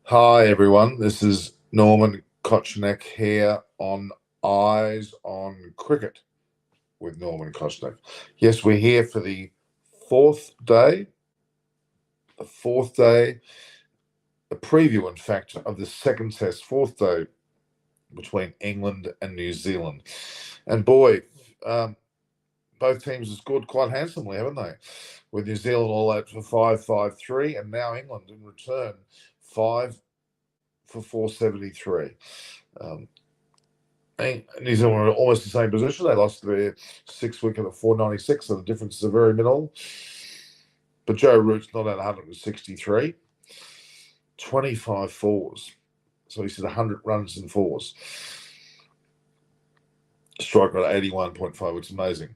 Hi, everyone. This is Norman Kochnek here on Eyes on Cricket with Norman Kochnek. Yes, we're here for the fourth day, a preview, in fact, of the second test, fourth day between England and New Zealand. And boy, both teams have scored quite handsomely, haven't they? With New Zealand all out for 5-5-3, and now England in return 5 for 473. New Zealand were almost the same position. They lost their 6 wicket at 496, so the differences are very minimal. But Joe Root's not at 163, 25 fours. So he said 100 runs in fours. Strike rate 81.5, which is amazing.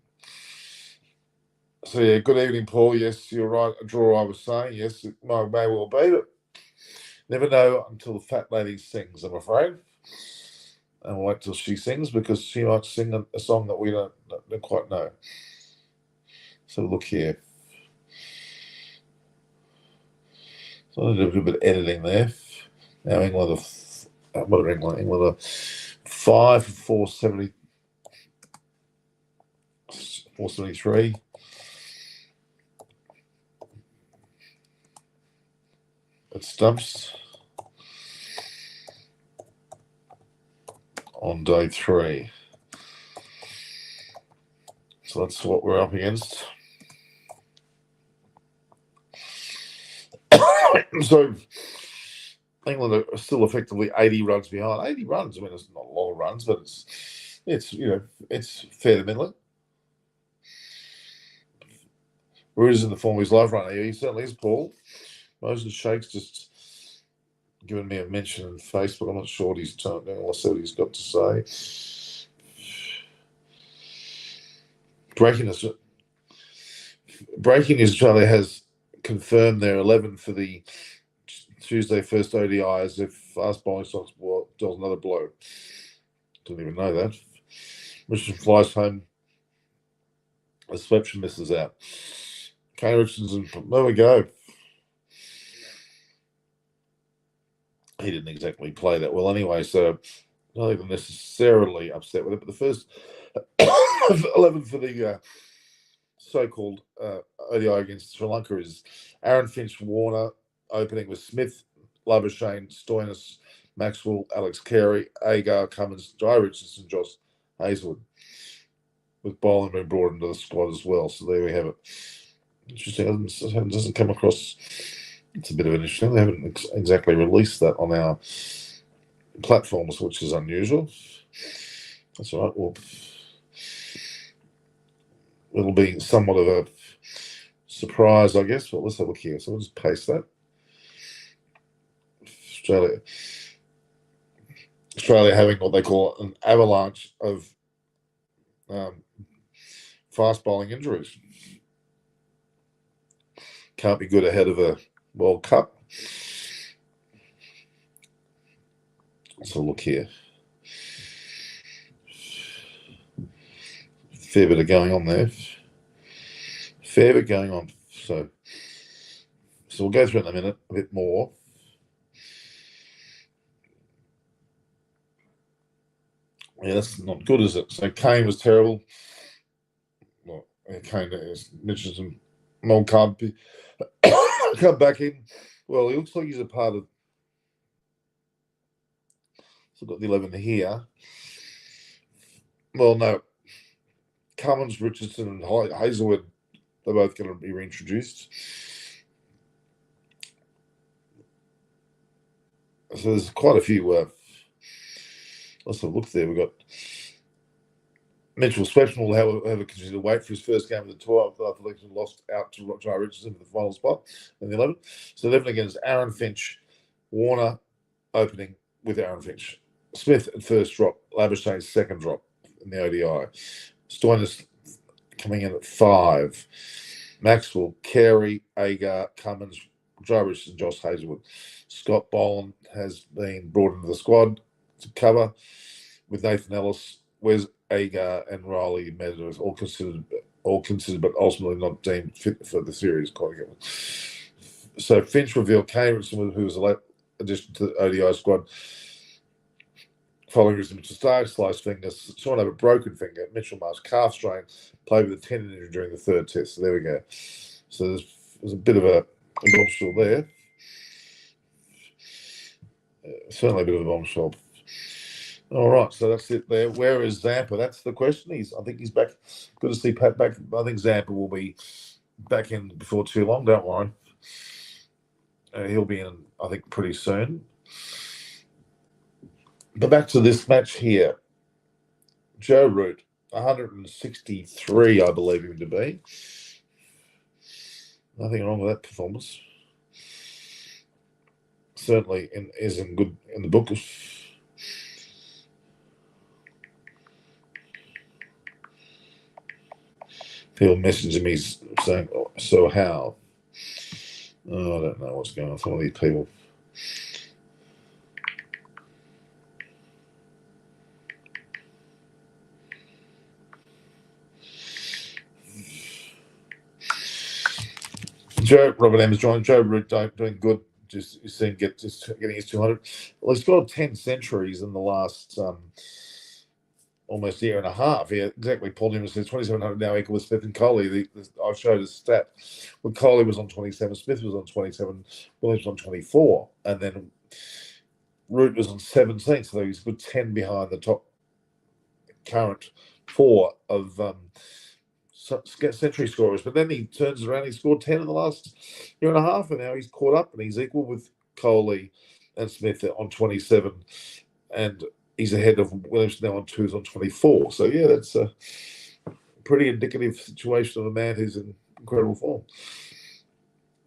So, yeah, good evening, Paul. Yes, you're right. A draw, I was saying. Yes, it may well be, but never know until the fat lady sings, I'm afraid. And we'll wait till she sings because she might sing a song that we don't quite know. So look here. So I did a bit of editing there. Now England are 5 for 473. It stumps on day 3. So that's what we're up against. So England are still effectively 80 runs behind. 80 runs, I mean, it's not a lot of runs, but it's fair to middling. Root is in the form of his life right now. He certainly is, Paul. Moses Shake's just given me a mention on Facebook. I'm not sure what he's talking about. Let's see what he's got to say. Breaking News Australia has confirmed their 11 for the Tuesday first ODI as if fast bowling Stokes deals another blow. Didn't even know that. Richardson flies home. The Sweption misses out. Kane Richardson, there we go. He didn't exactly play that well anyway, so not even necessarily upset with it. But the first 11 for the so-called ODI against Sri Lanka is Aaron Finch, Warner, opening with Smith, Labuschagne, Stoinis, Maxwell, Alex Carey, Agar, Cummins, Jai Richardson, Josh Hazlewood, with bowling being brought into the squad as well. So there we have it. Interesting. It doesn't come across. It's a bit of an issue. They haven't exactly released that on our platforms, which is unusual. That's all right. Well, it'll be somewhat of a surprise, I guess. But let's have a look here. So we'll just paste that. Australia having what they call an avalanche of fast bowling injuries. Can't be good ahead of a World Cup. So look here. Fair bit of going on there. Fair bit going on. So we'll go through it in a minute, a bit more. Yeah, that's not good, is it? So Kane was terrible. Well, Kane is Mitchelson. Mulcahy come back in. Well, he looks like he's a part of. So got the 11 here. Well, no. Cummins, Richardson, and Hazlewood, they're both going to be reintroduced. So there's quite a few. Let's have a look there. We've got Mitchell Swepson will have a continue to wait for his first game of the tour after the lost out to Jai Richardson for the final spot in the 11. So 11 against Aaron Finch, Warner opening with Aaron Finch, Smith at first drop, Labuschagne's second drop in the ODI, Stoinis coming in at 5, Maxwell, Carey, Agar, Cummins, Jai Richardson, Josh Hazlewood. Scott Boland has been brought into the squad to cover with Nathan Ellis, Wes Agar, and Riley Meadows, all considered, but ultimately not deemed fit for the series. So Finch revealed Kane Richardson, who was addition to the ODI squad. Following is Mitchell Stark, sliced finger, Sean have a broken finger, Mitchell Marsh calf strain, played with a tendon injury during the third test. So there we go. So there's a bit of a bombshell there. Certainly a bit of a bombshell. All right, so that's it there. Where is Zampa? That's the question. I think he's back. Good to see Pat back. I think Zampa will be back in before too long. Don't worry. He'll be in, I think, pretty soon. But back to this match here. Joe Root, 163, I believe him to be. Nothing wrong with that performance. Certainly is in the book. People messaging me saying, so how? Oh, I don't know what's going on with some of these people. Robert M is joining. Joe Root doing good. Just getting his 200. Well, he's got 10 centuries in the last almost year and a half. Yeah, exactly. Paul Newman says 2,700 now equal with Smith and Coley. I showed his stat. When Coley was on 27, Smith was on 27, Williams was on 24, and then Root was on 17. So he's a good 10 behind the top current 4 of century scorers. But then he turns around. He scored 10 in the last year and a half, and now he's caught up, and he's equal with Coley and Smith on 27, and he's ahead of Williams now on 2s on 24. So, yeah, that's a pretty indicative situation of a man who's in incredible form.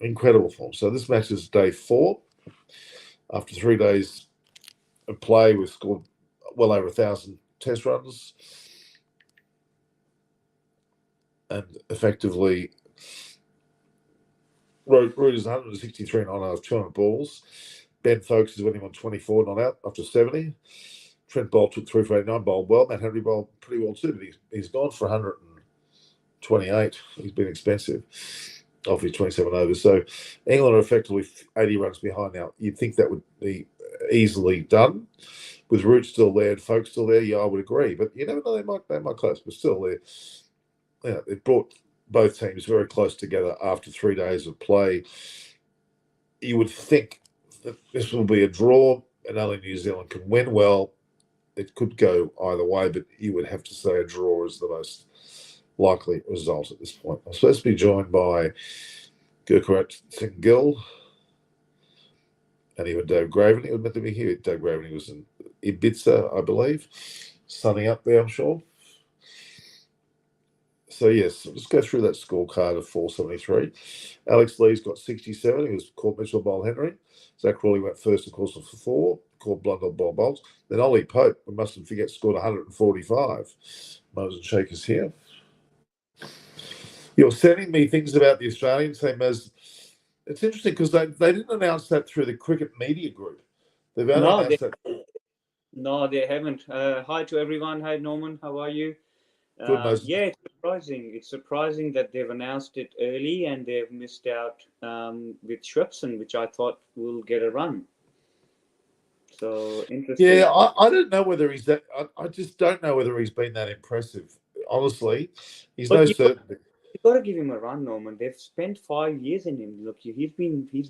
Incredible form. So this match is day 4. After 3 days of play, we've scored well over 1,000 test runs. And effectively, Root is 163 not out of 200 balls. Ben Stokes is winning on 24 not out after 70. Trent Bolt took 3 for 89, bowled well. Matt Henry bowled pretty well too, but he's gone for 128. He's been expensive off his 27 overs. So England are effectively 80 runs behind now. You'd think that would be easily done. With Root still there and Folks still there, yeah, I would agree. But you never know, they might close, but still they're. Yeah, it brought both teams very close together after 3 days of play. You would think that this will be a draw, and only New Zealand can win. Well, it could go either way, but you would have to say a draw is the most likely result at this point. I'm supposed to be joined by Gurkharat Singh Gill and even Dave Graven. He was meant to be here. Dave Graven was in Ibiza, I believe, sunning up there, I'm sure. So, yes, let's go through that scorecard of 473. Alex Lee's got 67. He was caught Mitchell Bowl Henry. Zach Crawley went first, of course, for 4. Caught Blundell Bowl Bolts. Then Ollie Pope, we mustn't forget, scored 145. Moses Shakers here. You're sending me things about the Australian team as it's interesting because they didn't announce that through the cricket media group. They've only announced that. No, they haven't. Hi to everyone. Hi, Norman. How are you? Yeah, it's surprising. It's surprising that they've announced it early and they've missed out with Schwepson, which I thought will get a run. So interesting. Yeah, I don't know whether he's that. I just don't know whether he's been that impressive. Honestly, he's no certainty. You've got to give him a run, Norman. They've spent 5 years in him. Look, he's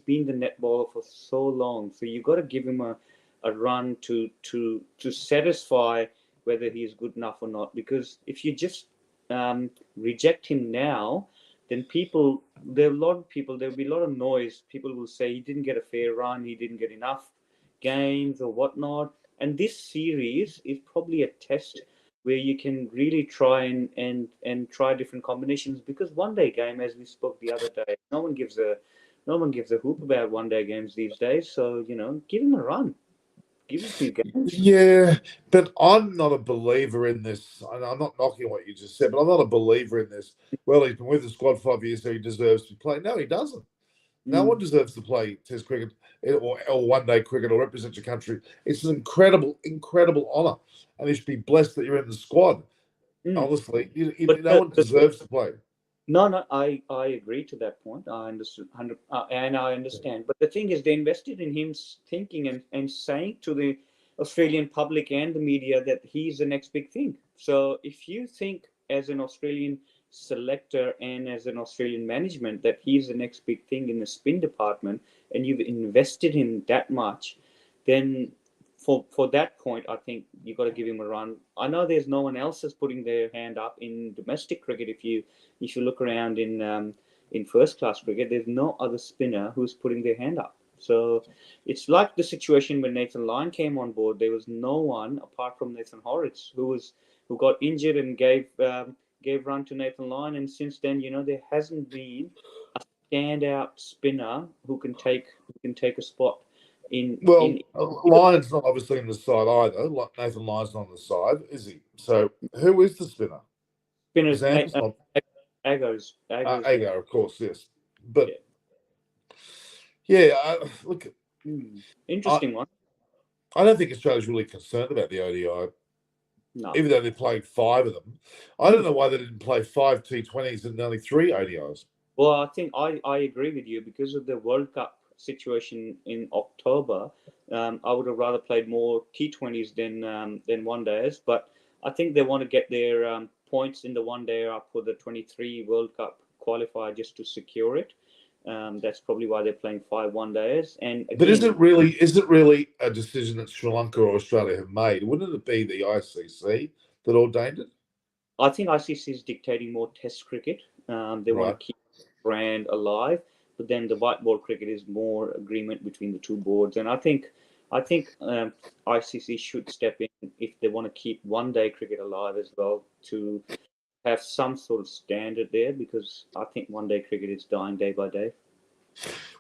been the net baller for so long. So you've got to give him a run to satisfy whether he's good enough or not. Because if you just reject him now, then there'll be a lot of noise. People will say he didn't get a fair run, he didn't get enough games or whatnot. And this series is probably a test where you can really try and try different combinations, because one day game, as we spoke the other day, no one gives a hoop about one day games these days. So give him a run. Give a few games. Yeah, but I'm not a believer in this. I'm not knocking what you just said, but I'm not a believer in this. Well, he's been with the squad 5 years, so he deserves to play. No, he doesn't. No one deserves to play Test cricket or one-day cricket or represent your country. It's an incredible, incredible honour, and you should be blessed that you're in the squad. Honestly, no one deserves to play. No, I agree to that point. I understood, and I understand. But the thing is, they invested in him thinking and saying to the Australian public and the media that he's the next big thing. So if you think as an Australian selector and as an Australian management that he's the next big thing in the spin department, and you've invested him that much, then for that point, I think you got to give him a run. I know there's no one else that's putting their hand up in domestic cricket. If you look around in first class cricket, there's no other spinner who's putting their hand up. So it's like the situation when Nathan Lyon came on board. There was no one apart from Nathan Horrocks who got injured and gave run to Nathan Lyon. And since then, there hasn't been a standout spinner who can take a spot in Well, in Lyon's not obviously on the side either. Like Nathan Lyon's not on the side, is he? So who is the spinner? spinners. Zam's not. Agos. Agar, of course, yes. But Yeah. yeah, look, Interesting one. I don't think Australia's really concerned about the ODI, No. even though they played 5 of them. I don't know why they didn't play 5 T20s and only 3 ODIs. Well, I think I agree with you because of the World Cup situation in October. I would have rather played more T20s than one days, but I think they want to get their points in the one day up for the 23 World Cup qualifier just to secure it. That's probably why they're playing 5 one days. And again, But is it really a decision that Sri Lanka or Australia have made? Wouldn't it be the ICC that ordained it? I think ICC is dictating more Test cricket. They want to keep the brand alive, but then the white ball cricket is more agreement between the two boards. And I think ICC should step in if they want to keep one day cricket alive as well, to have some sort of standard there, because I think one day cricket is dying day by day.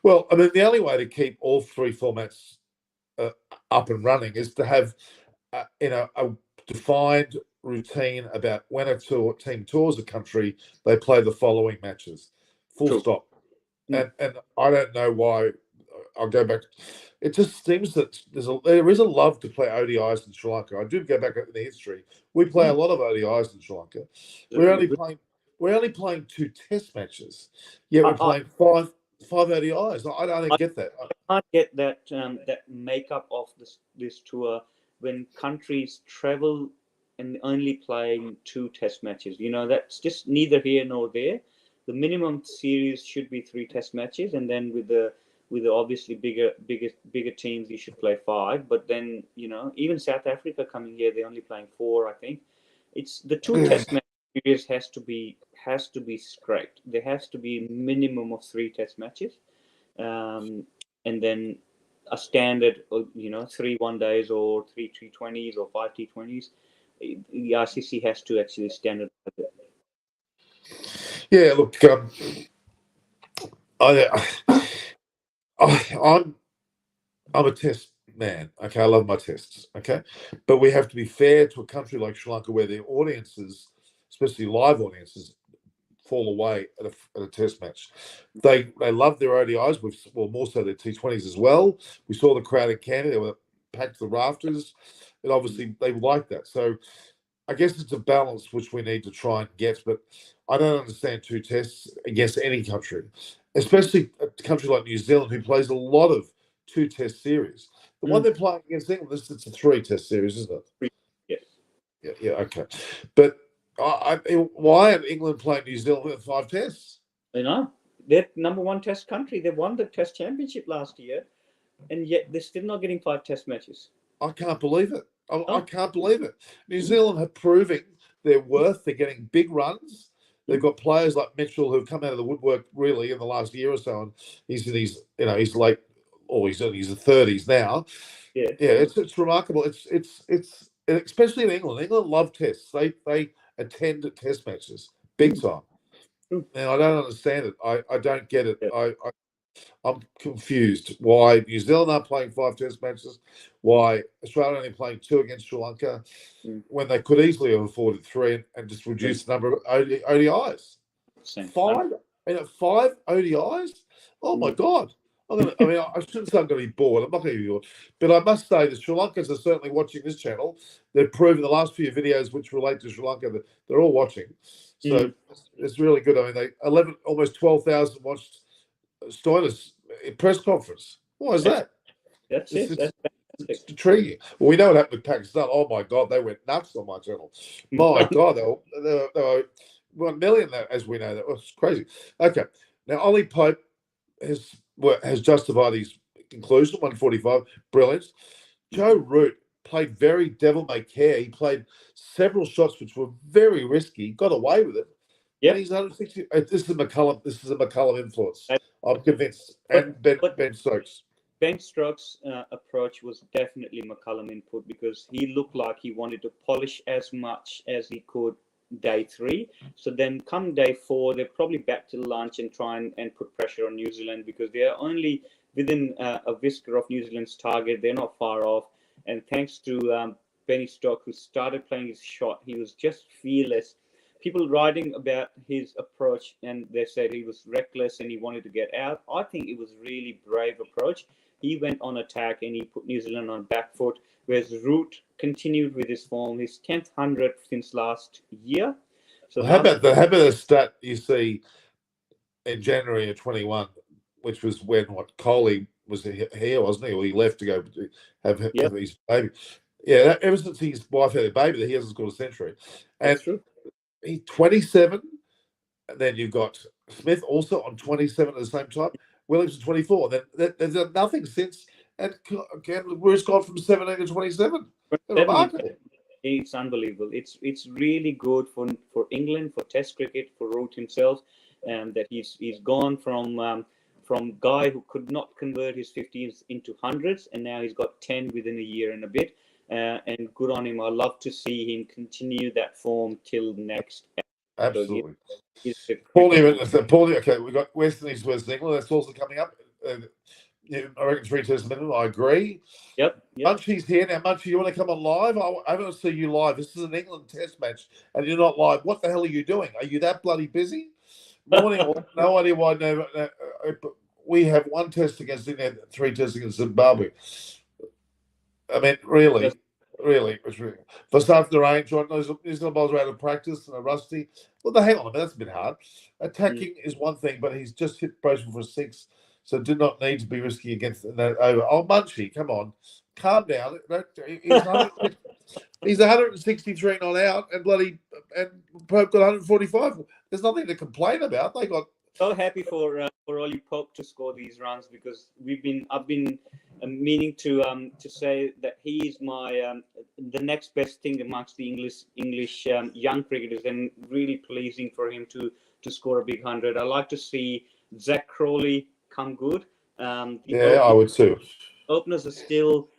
Well, I mean, the only way to keep all 3 formats up and running is to have a defined routine about when a team tours a country, they play the following matches. Full stop. And I don't know why. I'll go back. It just seems that there is a love to play ODIs in Sri Lanka. I do go back in the history. We play a lot of ODIs in Sri Lanka. We're only playing 2 Test matches. Yet we're playing five ODIs. I don't get that. I can't get that makeup of this tour when countries travel and only playing 2 Test matches. That's just neither here nor there. The minimum series should be 3 Test matches, and then with the obviously bigger teams, you should play 5. But then even South Africa coming here, they're only playing 4. I think it's the 2 Test match series has to be scrapped. There has to be a minimum of 3 Test matches, and then a standard, 3 one days or 3 T20s or 5 T20s. The ICC has to actually standardize it. Yeah, look, I'm a test man. Okay, I love my tests. Okay, but we have to be fair to a country like Sri Lanka where their audiences, especially live audiences, fall away at a test match. They love their ODIs, more so their T20s as well. We saw the crowd in Canada; they were packed to the rafters, and obviously they like that. So I guess it's a balance which we need to try and get. But I don't understand 2 tests against any country, especially a country like New Zealand who plays a lot of 2 Test series. The one they're playing against England, it's a 3 Test series, isn't it? Yes. Yeah, okay. But why are England playing New Zealand with 5 Tests? They're number 1 Test country. They won the Test championship last year, and yet they're still not getting 5 Test matches. I can't believe it. I can't believe it. New Zealand are proving their worth. They're getting big runs. They've got players like Mitchell who've come out of the woodwork really in the last year or so, and he's in his, he's late, or he's in his 30s now. Yeah, it's remarkable. It's especially in England. England love tests. They attend test matches big time. And I don't understand it. I don't get it. I'm confused why New Zealand are playing 5 Test matches, why Australia only playing 2 against Sri Lanka, when they could easily have afforded 3 and just reduce the number of ODIs. 5 ODIs? Oh my God! I shouldn't say I'm going to be bored. I'm not going to be bored, but I must say the Sri Lankans are certainly watching this channel. They've proven the last few videos which relate to Sri Lanka that they're all watching. So it's really good. I mean, almost 12,000 watched Stoinis press conference. What is that? That's it. That's It's intriguing. Well, we know what happened with Pakistan. Oh my God, they went nuts on my channel. My God, they were 1 million, as we know. That was crazy. Okay, now Ollie Pope has justified his conclusion. 145, brilliant. Joe Root played very devil may care. He played several shots which were very risky. Got away with it. Yeah, and he's 160. This is McCullum. This is a McCullum influence. I'm convinced. And Ben Stokes. Ben Stokes' approach was definitely McCullum input because he looked like he wanted to polish as much as he could day 3. So then come day 4, they're probably back to lunch and try and put pressure on New Zealand because they are only within a whisker of New Zealand's target. They're not far off. And thanks to Benny Stokes, who started playing his shot, he was just fearless. People writing about his approach and they said he was reckless and he wanted to get out. I think it was really brave approach. He went on attack and he put New Zealand on back foot, whereas Root continued with his form, his 10th 100 since last year. So how about the stat you see in January of 21, which was when Coley was here, wasn't he? Or he left to go have his baby. Yeah, ever since his wife had a baby, he hasn't scored a century. And that's true. He's 27. And then you've got Smith also on 27 at the same time. Williams 24. Then there's nothing since. And Bruce gone from 17 to 27. Remarkable. It's unbelievable. It's really good for England, for Test cricket, for Root himself, that he's gone from guy who could not convert his 50s into hundreds, and now he's got 10 within a year and a bit. And good on him. I love to see him continue that form till next. Absolutely. Paulie, okay, we've got West Indies versus England. That's also coming up. I reckon 3 tests a minute. I agree. Yep. Munchie's here now. Munchie, you want to come on live? I want to see you live. This is an England Test match, and you're not live. What the hell are you doing? Are you that bloody busy? Morning. No idea why. No, we have 1 test against England, 3 tests against Zimbabwe. I mean, really. It's really. For starting the rain, John, New Zealand bowlers are out of practice and are rusty. Well, hang on a minute, that's a bit hard. Attacking is one thing, but he's just hit Bracewell for 6, so did not need to be risky against that over. Oh, Munchie, come on, calm down. He's 163 not out, and Pope got 145. There's nothing to complain about. They got so happy for Ollie Pope to score these runs because I've been meaning to say that he is my the next best thing amongst the English young cricketers, and really pleasing for him to score a big 100. I like to see Zach Crawley come good. I would too. Openers are still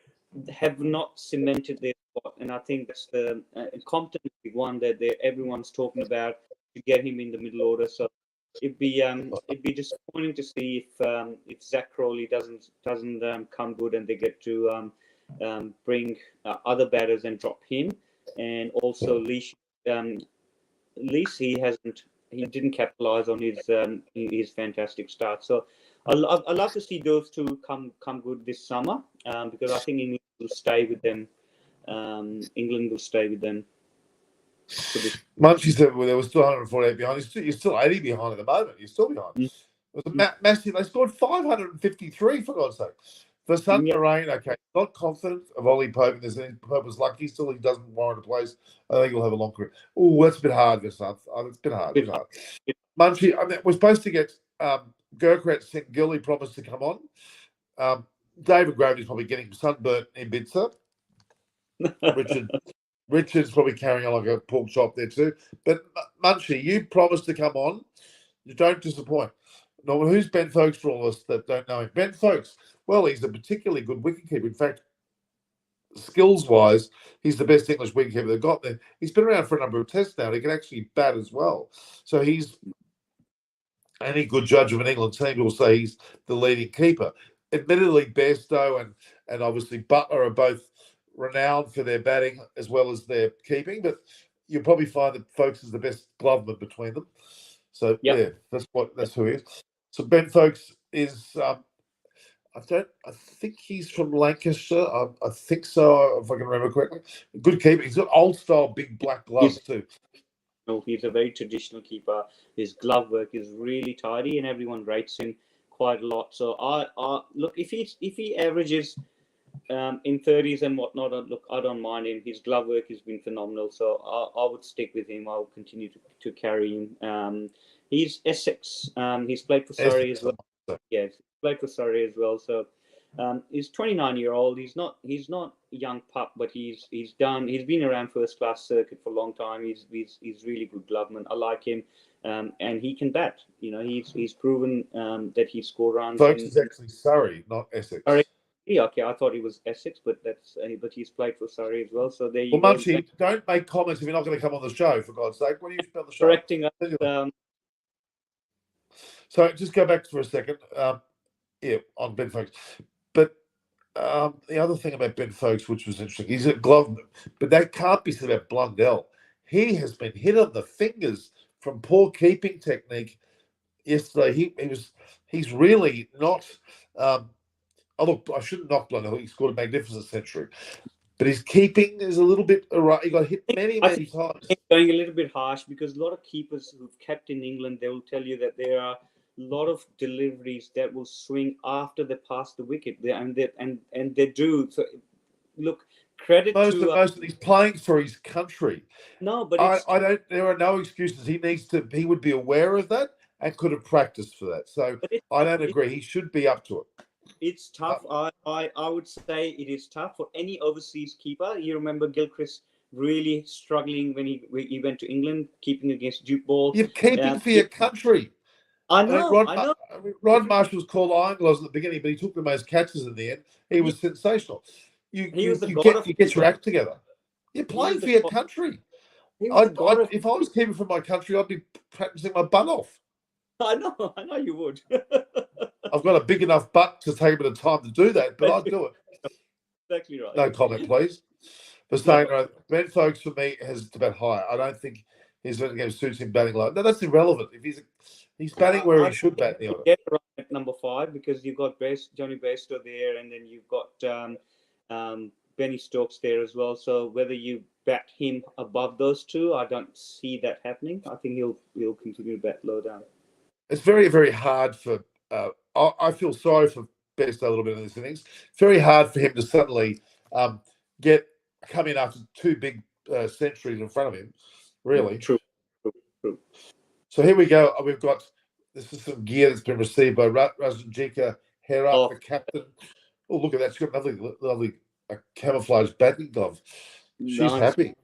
have not cemented their spot, and I think that's the Compton one that everyone's talking about to get him in the middle order. So it'd be disappointing to see if Zach Crawley doesn't come good and they get to bring other batters and drop him, and also Leash he didn't capitalize on his fantastic start. So I love to see those two come good this summer because I think England will stay with them. Munchie said there was still 148 behind. You're still 80 behind at the moment. You're still behind. It was massive. They scored 553 for God's sake. For Sun Rain, okay, not confident of Ollie Pope. Pope was lucky. Still, he doesn't warrant a place. I think he'll have a long career. Oh, that's a bit hard this month. It's been hard. Munchie, we're supposed to get Gurkrat St. Gilly promised to come on. David Gravy's probably getting sunburnt in Bitsa. Richard's probably carrying on like a pork chop there too. But Munchie, you promised to come on. You don't disappoint. Now, who's Ben Folkes for all of us that don't know him? Ben Folkes, well, he's a particularly good wicketkeeper. In fact, skills-wise, he's the best English wicketkeeper they've got there. He's been around for a number of tests now. He can actually bat as well. So he's any good judge of an England team will say he's the leading keeper. Admittedly, Bairstow and obviously Butler are both renowned for their batting as well as their keeping, but you'll probably find that Folkes is the best gloveman between them. So that's who he is. So Ben Folkes is I think he's from Lancashire. I think so, if I can remember correctly. Good keeper. He's got old style big black gloves too. He's a very traditional keeper. His glove work is really tidy, and everyone rates him quite a lot. So I look, if he averages in 30s and whatnot, look, I don't mind him. His glove work has been phenomenal, so I would stick with him. I'll continue to carry him. He's Essex. He's played for Surrey as well. Yeah, he's played for Surrey as well. So he's 29-year-old. He's not a young pup, but he's been around first class circuit for a long time. He's really good gloveman. I like him, and he can bat. He's proven that he score runs. Folks, is actually Surrey, not Essex. Surrey. Yeah, okay. I thought he was Essex, but he's played for Surrey as well. So there you Well, go. Munchie, don't make comments if you're not going to come on the show, for God's sake. When do you spell the show? Correcting us. So just go back for a second. On Ben Folks. But the other thing about Ben Folks, which was interesting, he's a glove, but that can't be said about Blundell. He has been hit on the fingers from poor keeping technique yesterday. He's really not. Look, I shouldn't knock Blundell. He scored a magnificent century, but his keeping is a little bit. He got hit many times. Going a little bit harsh because a lot of keepers who've kept in England, they will tell you that there are a lot of deliveries that will swing after they pass the wicket, and they do. So, look, credit most of he's playing for his country. No, but I don't. There are no excuses. He would be aware of that and could have practiced for that. So I don't agree. He should be up to it. It's tough. I would say it is tough for any overseas keeper. You remember Gilchrist really struggling when he went to England, keeping against Duke ball. You're keeping for your country. I know. Rod Marsh was called Iron Gloves at the beginning, but he took the most catches in the end. He was sensational. You get your act together. You're playing for your country. If I was keeping for my country, I'd be practicing my butt off. I know you would. I've got a big enough butt to take a bit of time to do that, but I'd do it. Exactly right. No comment, please. For saying Ben Folks for me has to bat higher. I don't think his game suits him batting low. No, that's irrelevant. If he's batting where he should bat in the order. Get right at number 5 because you've got Johnny Bairstow there, and then you've got Benny Stokes there as well. So whether you bat him above those two, I don't see that happening. I think he'll continue to bat low down. It's very, very hard for. I feel sorry for Bairstow a little bit in this innings. It's very hard for him to suddenly come in after 2 big centuries in front of him. Really. True. So here we go. We've got this is some gear that's been received by Razanjika Hera, the captain. Oh, look at that! She's got a lovely camouflage batting glove. She's happy.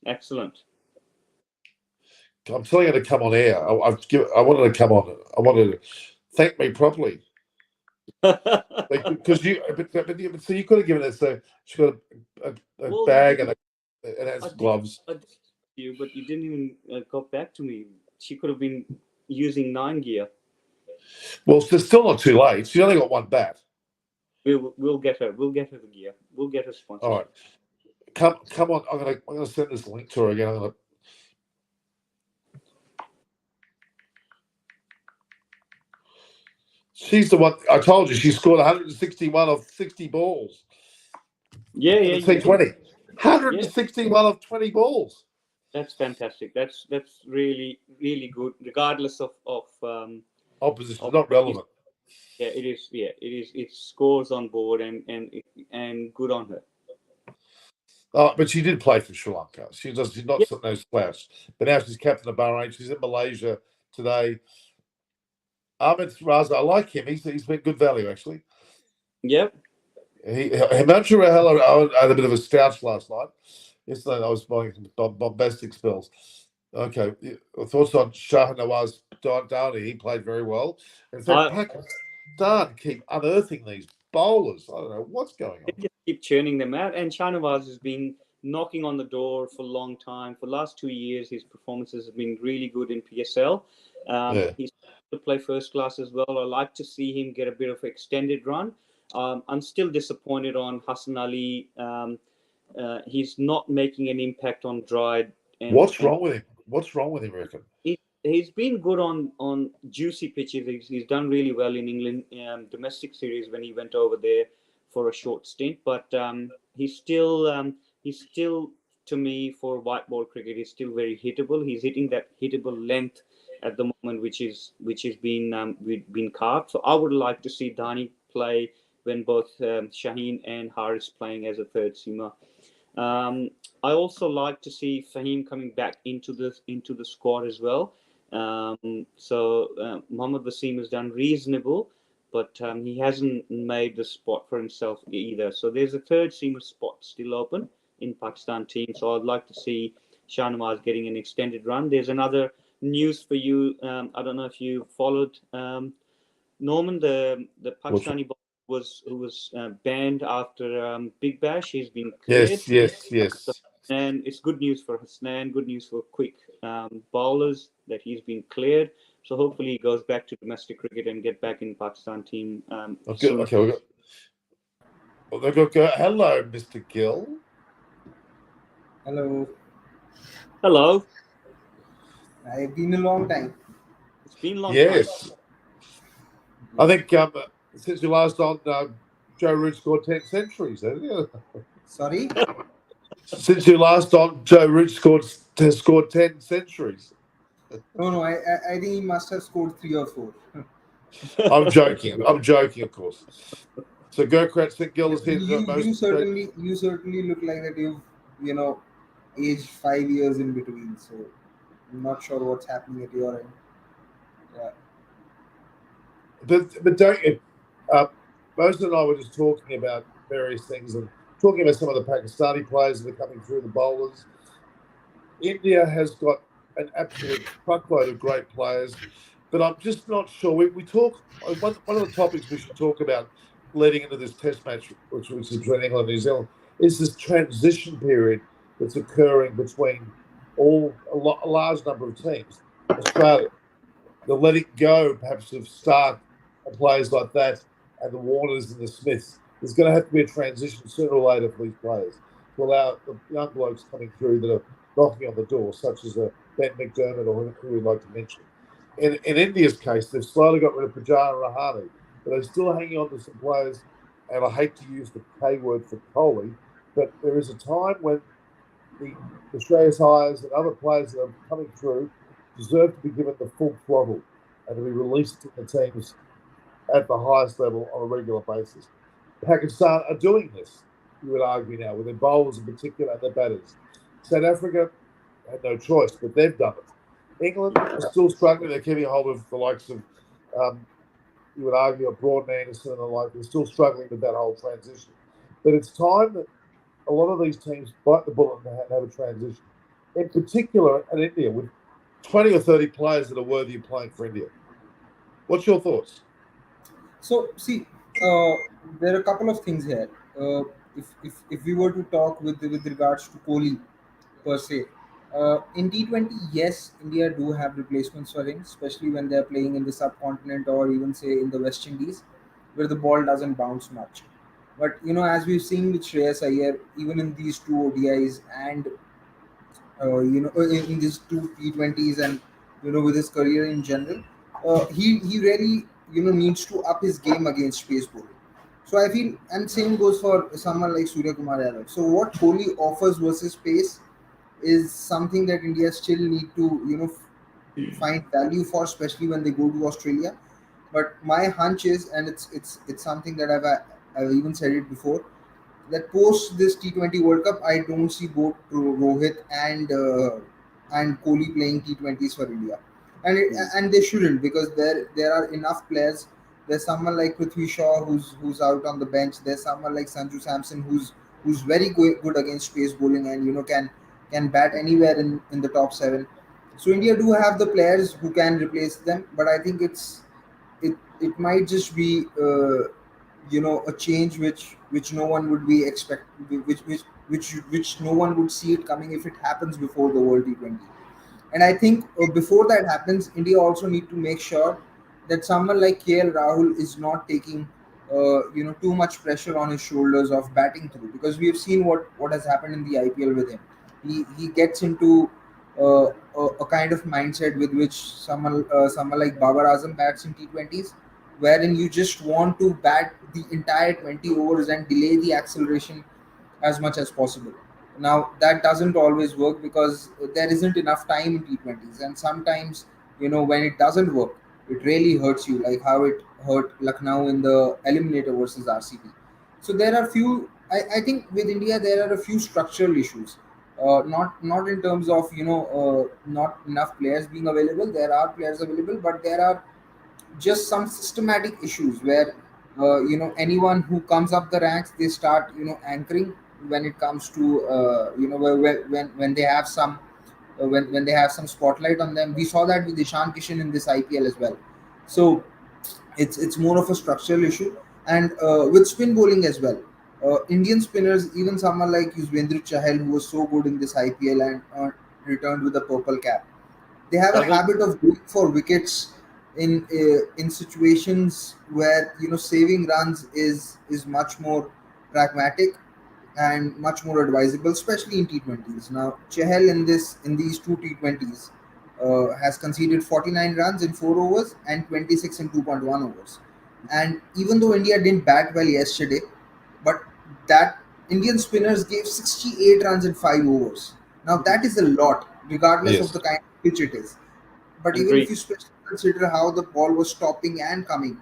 Excellent. I'm telling her to come on air. I wanted her to come on. I wanted her to thank me properly. Because so you could have given her. So she got a bag and it has gloves. But you didn't even go back to me. She could have been using 9 gear. Well, it's still not too late. She only got 1 bat. We'll get her. We'll get her the gear. We'll get her sponsored. All right. Come on. I'm gonna send this link to her again. She's the one. I told you she scored 161 of 60 balls. Yeah. T20. 161 of 20 balls. That's fantastic. That's really, really good, regardless of opposition. Not relevant. Yeah, it is. Yeah, it is. It scores on board and good on her. But she did play for Sri Lanka. She's not no splash. But now she's captain of Bahrain. She's in Malaysia today. Ahmed Raza, I like him. He's been good value actually. Yep. Himanshu Rahela had a bit of a stouch last night. Yesterday I was buying bombastic spells. Okay, thoughts on Shah Nawaz Dhani? He played very well. In fact, Pakistan keep unearthing these bowlers. I don't know what's going on. They just keep churning them out. And Shah Nawaz has been knocking on the door for a long time. For the last 2 years, his performances have been really good in PSL. He's to play first class as well. I like to see him get a bit of extended run. I'm still disappointed on Hassan Ali. He's not making an impact on Dryde. What's wrong with him? What's wrong with him, reckon? He's been good on juicy pitches. He's done really well in England domestic series when he went over there for a short stint. But he's still to me, for white ball cricket, is still very hittable. He's hitting that hittable length at the moment, which is been carved. So I would like to see Dhani play when both Shaheen and Haris playing as a third seamer. Um, I also like to see Fahim coming back into the squad as well. Mohammad Wasim has done reasonable, but he hasn't made the spot for himself either. So there's a third seamer spot still open in Pakistan team. So I'd like to see Shahnawaz getting an extended run. There's another news for you. I don't know if you followed Norman, the Pakistani bowler who was banned after Big Bash. He's been cleared. Yes. And it's good news for Hasnan, good news for quick bowlers that he's been cleared. So hopefully he goes back to domestic cricket and get back in Pakistan team soon. Okay, we've got hello, Mr. Gill. Hello. Hello. It's been a long time. It's been a long Yes. time. I think since you last on, Joe Root scored 10 centuries, hasn't you? Sorry? Since you last on, Joe Root has scored 10 centuries. No, I think he must have scored 3 or 4. I'm joking, of course. So Gurkrat Singh Gill is here. You certainly look like that you've aged 5 years in between. So I'm not sure what's happening at your end. Yeah. But don't you? Most and I were just talking about various things and talking about some of the Pakistani players that are coming through, the bowlers. India has got an absolute truckload of great players, but I'm just not sure. We talk, one of the topics we should talk about leading into this test match, which is between England and New Zealand, is this transition period that's occurring between a large number of teams. Australia, the letting go perhaps of Stark and players like that, and the Warners and the Smiths. There's going to have to be a transition sooner or later for these players to allow the young blokes coming through that are knocking on the door, such as Ben McDermott or who we'd like to mention. In India's case, they've slowly got rid of Pujara and Rahane, but they're still hanging on to some players, and I hate to use the K word for Kohli, but there is a time when the Australia's Hires and other players that are coming through deserve to be given the full throttle and to be released to the teams at the highest level on a regular basis. Pakistan are doing this, you would argue now, with their bowlers in particular and their batters. South Africa had no choice, but they've done it. England are still struggling. They're keeping hold of the likes of, you would argue, Broad Anderson and the like. They're still struggling with that whole transition. But it's time that a lot of these teams bite the bullet and have a transition. In particular, at India, with 20 or 30 players that are worthy of playing for India. What's your thoughts? So, see, there are a couple of things here. If we were to talk with regards to Kohli per se, in T20, yes, India do have replacements for him, especially when they're playing in the subcontinent or even say in the West Indies, where the ball doesn't bounce much. But as we've seen with Shreyas Iyer, even in these 2 ODIs and in these 2 T20s and with his career in general, he really needs to up his game against pace bowling. So I feel, and same goes for someone like Surya Kumar Yadav. So what Kohli offers versus pace is something that India still need to find value for, especially when they go to Australia. But my hunch is, and it's something that I've even said it before, that post this T20 World Cup, I don't see both Rohit and Kohli playing T20s for India, and they shouldn't, because there are enough players. There's someone like Prithvi Shaw who's out on the bench. There's someone like Sanju Samson who's very good against pace bowling and can bat anywhere in the top 7. So India do have the players who can replace them, but I think it might just be a change which no one would be which no one would see it coming if it happens before the World T20. And I think before that happens, India also need to make sure that someone like KL Rahul is not taking too much pressure on his shoulders of batting through, because we have seen what has happened in the IPL with him. He gets into a kind of mindset with which someone like Babar Azam bats in T20s, wherein you just want to bat the entire 20 overs and delay the acceleration as much as possible. Now that doesn't always work because there isn't enough time in T20s, and sometimes when it doesn't work, it really hurts you, like how it hurt Lucknow in the eliminator versus RCB. So there are few. I think with India there are a few structural issues. Not in terms of not enough players being available. There are players available, but there are just some systematic issues where anyone who comes up the ranks, they start anchoring when it comes to when they have some when they have some spotlight on them. We saw that with Ishan Kishan in this IPL as well. So it's more of a structural issue, and with spin bowling as well. Indian spinners, even someone like Yuzvendra Chahal, who was so good in this IPL and returned with a purple cap, they have a Doesn't habit of going for wickets in situations where saving runs is much more pragmatic and much more advisable, especially in T20s. Now Chahal in these two T20s has conceded 49 runs in 4 overs and 26 in 2.1 overs. And even though India didn't bat well yesterday, but that Indian spinners gave 68 runs in 5 overs. Now that is a lot, regardless of Yes. the kind of pitch it is. But even if agree. you especially consider how the ball was stopping and coming,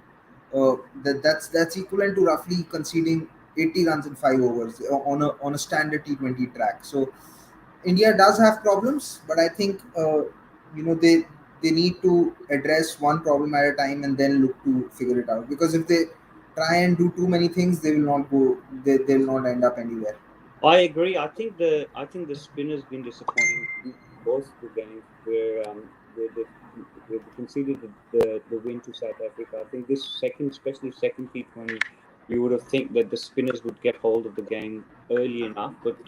that's equivalent to roughly conceding 80 runs in 5 overs on a standard T20 track. So India does have problems, but I think they need to address one problem at a time and then look to figure it out. Because if they try and do too many things, they will not go. They will not end up anywhere. I agree. I think the spinner's been disappointing in both the games where they conceded the win to South Africa. I think this second, especially second T20, you would have think that the spinners would get hold of the game early enough. But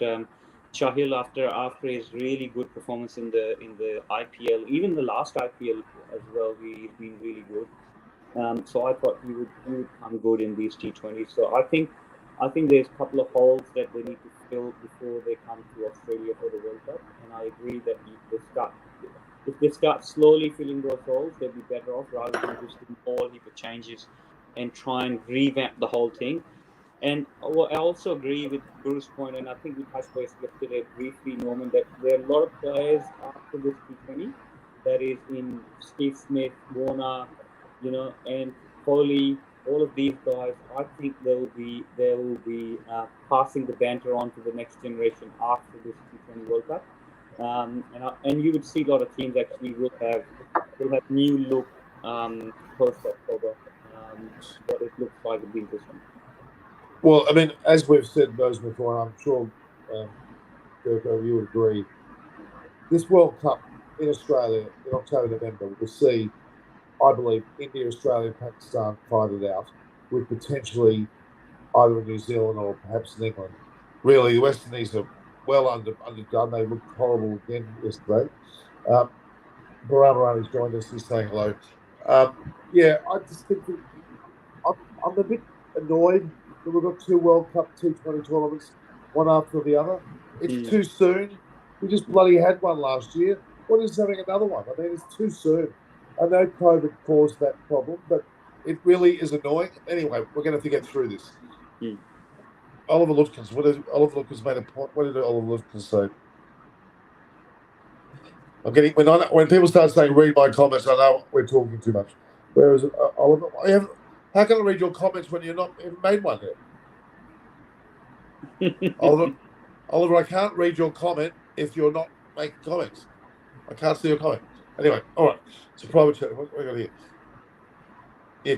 Chahil, after his really good performance in the IPL, even the last IPL as well, he's been really good. So I thought he would come good in these T20s. So I think there's a couple of holes that they need to fill before they come to Australia for the World Cup. And I agree that if they start slowly filling those holes, they'll be better off rather than just doing all heap of changes and try and revamp the whole thing. And I also agree with Bruce's point, and I think we touched base yesterday briefly, Norman, that there are a lot of players after this T20 that is in Steve Smith, Warner, and Kohli, all of these guys. I think they will be passing the banter on to the next generation after this T20 World Cup. And you would see a lot of teams actually will have new look post October. What it looks like would be interesting. Well, I mean, as we've said those before, and I'm sure Jericho, you would agree, this World Cup in Australia in October, November, we'll see, I believe, India, Australia, and Pakistan fight it out with potentially either in New Zealand or perhaps in England. Really, the West Indies are well underdone. They looked horrible again yesterday. Baramarani's joined us. He's saying hello. Yeah, I just think that I'm a bit annoyed that we've got two World Cup T20 tournaments, one after the other. It's too soon. We just bloody had one last year. What is having another one? I mean, it's too soon. I know COVID caused that problem, but it really is annoying. Anyway, we're going to have to get through this. Oliver Lufkins, Oliver Lufkins made a point. What did Oliver Lufkins say? When people start saying read my comments, I know we're talking too much. Whereas Oliver, how can I read your comments when you're not even made one yet? Oliver, I can't read your comment if you're not making comments. I can't see your comment. Anyway, all right. It's a private chat. What we got here? Yeah,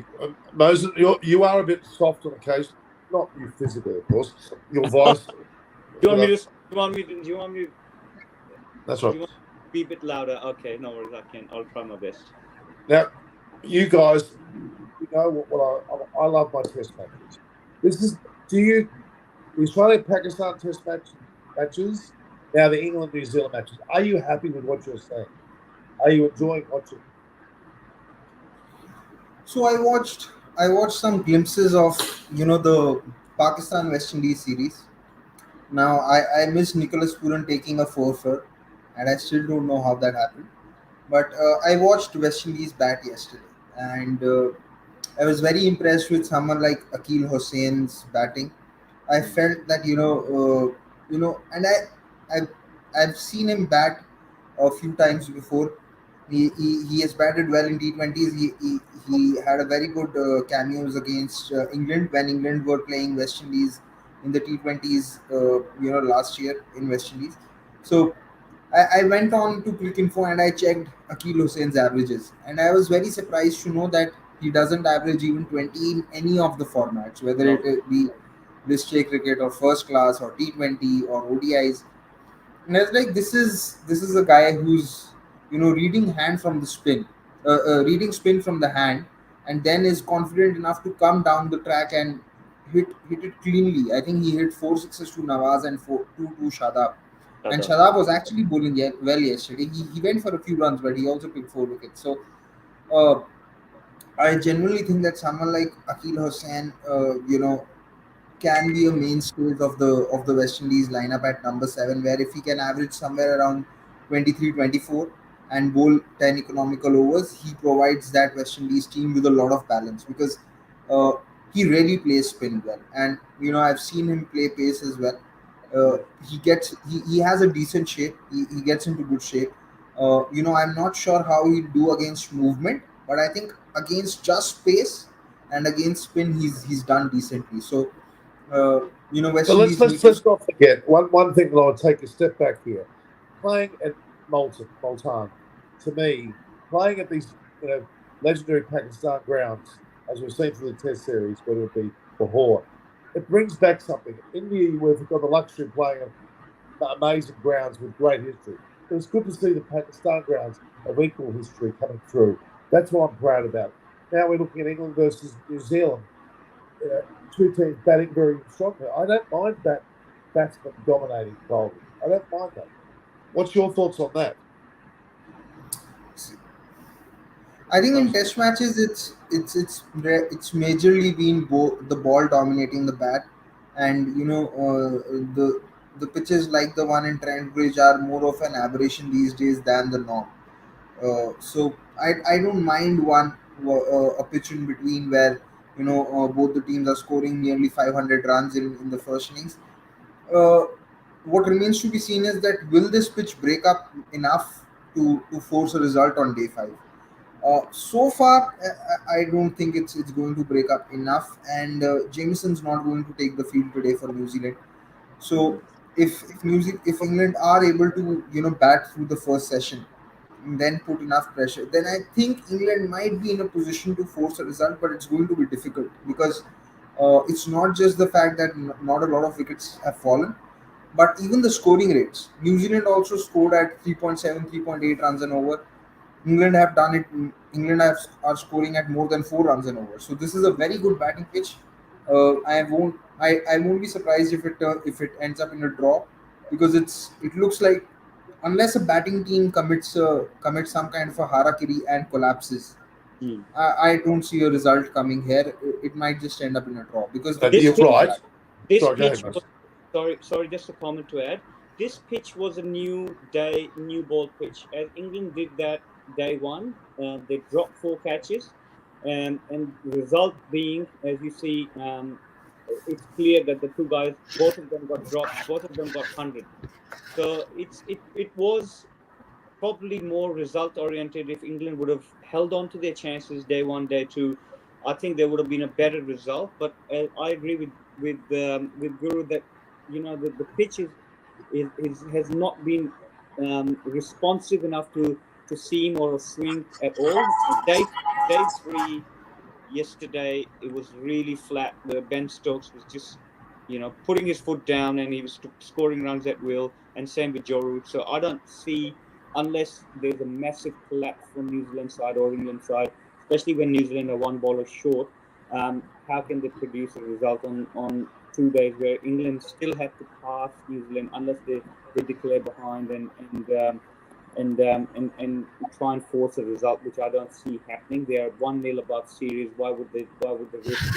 Moses, you are a bit soft on occasion. Not you physically, of course. Your voice. Do you want me to? That's right. Do you want me to be a bit louder? Okay, no worries. I'll try my best. Now, you guys, you know what I love my test matches. The Australia Pakistan test matches, now the England New Zealand matches. Are you happy with what you're saying? Are you enjoying watching? So I watched some glimpses of the Pakistan West Indies series. Now I missed Nicholas Puran taking a 4 for, and I still don't know how that happened. But I watched West Indies bat yesterday, and I was very impressed with someone like Akil Hossain's batting. I felt that and I've I've seen him bat a few times before. He has batted well in T20s. He had a very good cameos against England when England were playing West Indies in the T20s. Last year in West Indies. So I went on to Click Info and I checked Akil Hussein's averages, and I was very surprised to know that he doesn't average even 20 in any of the formats, whether No. it be list A cricket or first class or T20 or ODIs. And I was like, this is a guy who's reading hand from the spin, reading spin from the hand, and then is confident enough to come down the track and hit it cleanly. I think he hit 4 sixes to Nawaz and two to Shadab. And Shut Shadab was actually bowling well yesterday. He went for a few runs, but he also picked 4 wickets. So uh, I genuinely think that someone like Akil Hussain, can be a mainstay of the West Indies lineup at number 7, where if he can average somewhere around 23, 24 and bowl 10 economical overs, he provides that West Indies team with a lot of balance because uh, he really plays spin well. And I've seen him play pace as well. Uh, he has a decent shape. He gets into good shape. I'm not sure how he'll do against movement, but I think against just pace and against spin, he's done decently. So uh, But West let's Indies let's need to. let's not forget one thing that I would take a step back here. Playing at Multan, to me, playing at these legendary Pakistan grounds, as we've seen through the Test series, whether it be Lahore, it brings back something. India, we've got the luxury of playing at amazing grounds with great history. It was good to see the Pakistan grounds of equal history coming through. That's what I'm proud about. Now we're looking at England versus New Zealand, uh, two teams batting very strongly. I don't mind batsmen dominating bowling. I don't mind that. What's your thoughts on that? I think in up. Test matches, it's majorly been the ball dominating the bat, and the pitches like the one in Trent Bridge are more of an aberration these days than the norm. So I don't mind a pitch in between where both the teams are scoring nearly 500 runs in the first innings. uh, what remains to be seen is that will this pitch break up enough to force a result on day 5. So far, I don't think it's going to break up enough, and Jameson's not going to take the field today for New Zealand. So Mm. if England are able to bat through the first session and then put enough pressure, then I think England might be in a position to force a result, but it's going to be difficult because it's not just the fact that not a lot of wickets have fallen, but even the scoring rates. New Zealand also scored at 3.7, 3.8 runs an over. England have done it. Are scoring at more than 4 runs an over. So this is a very good batting pitch. I won't be surprised if it ends up in a draw, because it looks like unless a batting team commits some kind of a harakiri and collapses, Mm. I don't see a result coming here. It might just end up in a draw because the This pitch You're is pitch, too right. flat. this Sorry, go ahead, pitch Max. was sorry. Just a comment to add. This pitch was a new ball pitch. As England did that day one, they dropped 4 catches, and the result being, as you see, it's clear that the two guys, both of them got dropped, both of them got 100. So it was probably more result oriented. If England would have held on to their chances day one, day two, I think there would have been a better result. But I agree with Guru that the pitch has not been responsive enough to seam or a swing at all. Day three yesterday, it was really flat. The Ben Stokes was just putting his foot down, and he was scoring runs at will, and same with Joe Root. So I don't see, unless there's a massive collapse from New Zealand side or England side, especially when New Zealand are one bowler short. How can they produce a result on 2 days where England still have to pass New Zealand unless they declare behind and try and force a result, which I don't see happening. They are 1-0 above series. Why would they risk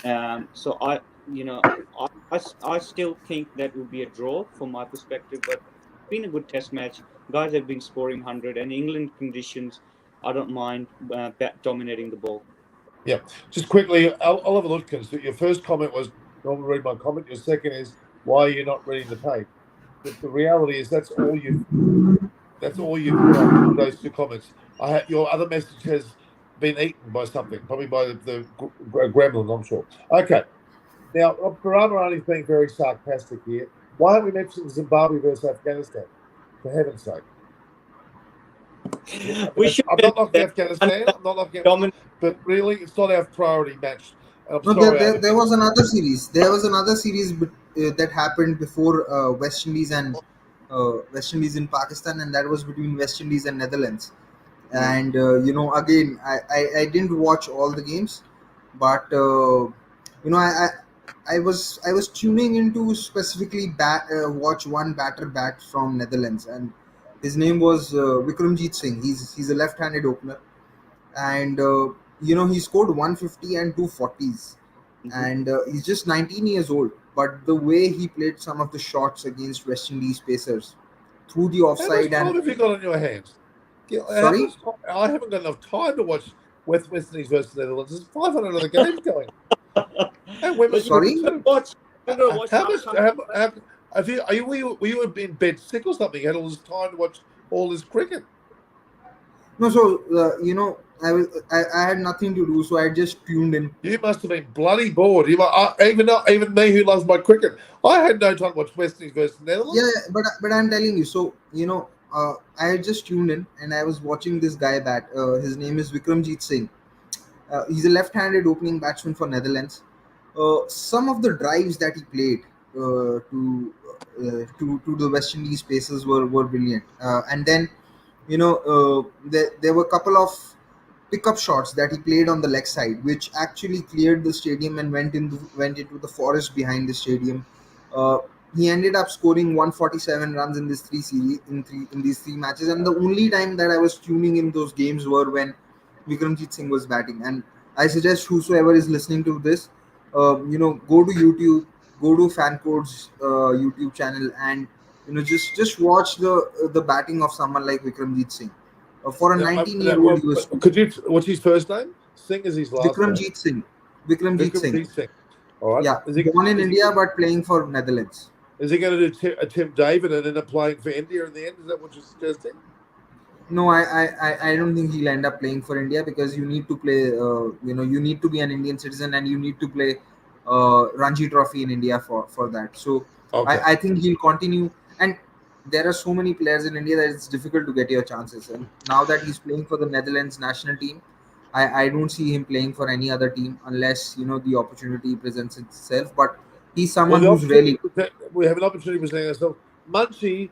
it? So I still think that would be a draw from my perspective, but it's been a good test match. Guys have been scoring 100, and England conditions, I don't mind dominating the ball. Yeah. Just quickly, I'll have a look. Because your first comment was, "Normally read my comment." Your second is, "Why are you not reading the tape?" the reality is that's all you've got with those two comments. Your other message has been eaten by something, probably by the gremlin. I'm sure. Okay, now Barama only's being very sarcastic here. Why haven't we mentioned Zimbabwe versus Afghanistan? For heaven's sake. We should I'm not knocking Afghanistan. I'm not knocking, but really, it's not our priority match. I'm No, sorry. there was another series. There was another series that happened before West Indies and West Indies in Pakistan, and that was between West Indies and Netherlands. And again, I didn't watch all the games, but I was tuning into specifically watch one batter bat from Netherlands, and his name was Vikramjit Singh. He's a left-handed opener, and he scored 150 and 240s, and he's just 19 years old. But the way he played some of the shots against West Indies pacers through the How much offside time and have you got on your hands? sorry. I haven't got enough time to watch West Indies versus Netherlands. There's 500 other games going. And women's Sorry? too. watch. You're gonna watch How much? halftime. Were you in bed sick or something? You had all this time to watch all this cricket. No, so I had nothing to do, so I just tuned in. You must have been bloody bored. Even me who loves my cricket, I had no time to watch West Indies versus Netherlands. Yeah, but I'm telling you, so I had just tuned in and I was watching this guy bat. His name is Vikramjit Singh. He's a left-handed opening batsman for Netherlands. Some of the drives that he played to the West Indies paces were brilliant. And then there were a couple of pickup shots that he played on the leg side, which actually cleared the stadium and went into the forest behind the stadium. Uh, he ended up scoring 147 runs in these three matches, and the only time that I was tuning in those games were when Vikramjit Singh was batting. And I suggest whosoever is listening to this, go to YouTube, go to FanCode's YouTube channel, and just watch the batting of someone like Vikramjit Singh. For a 19-year-old, he was Could you? What's his first name? Singh is his last name. Vikramjit Singh. Vikramjit Singh. Vikramjit Singh. All right. Yeah, born in India but playing for Netherlands. Is he going to do a Tim David and end up playing for India in the end? Is that what you're suggesting? No, I don't think he'll end up playing for India, because you need to play. You need to be an Indian citizen and you need to play Ranji Trophy in India for that. So Okay. I think he'll continue. And there are so many players in India that it's difficult to get your chances. And now that he's playing for the Netherlands national team, I don't see him playing for any other team unless the opportunity presents itself. But he's someone who's really. We have an opportunity presenting ourselves. Munchie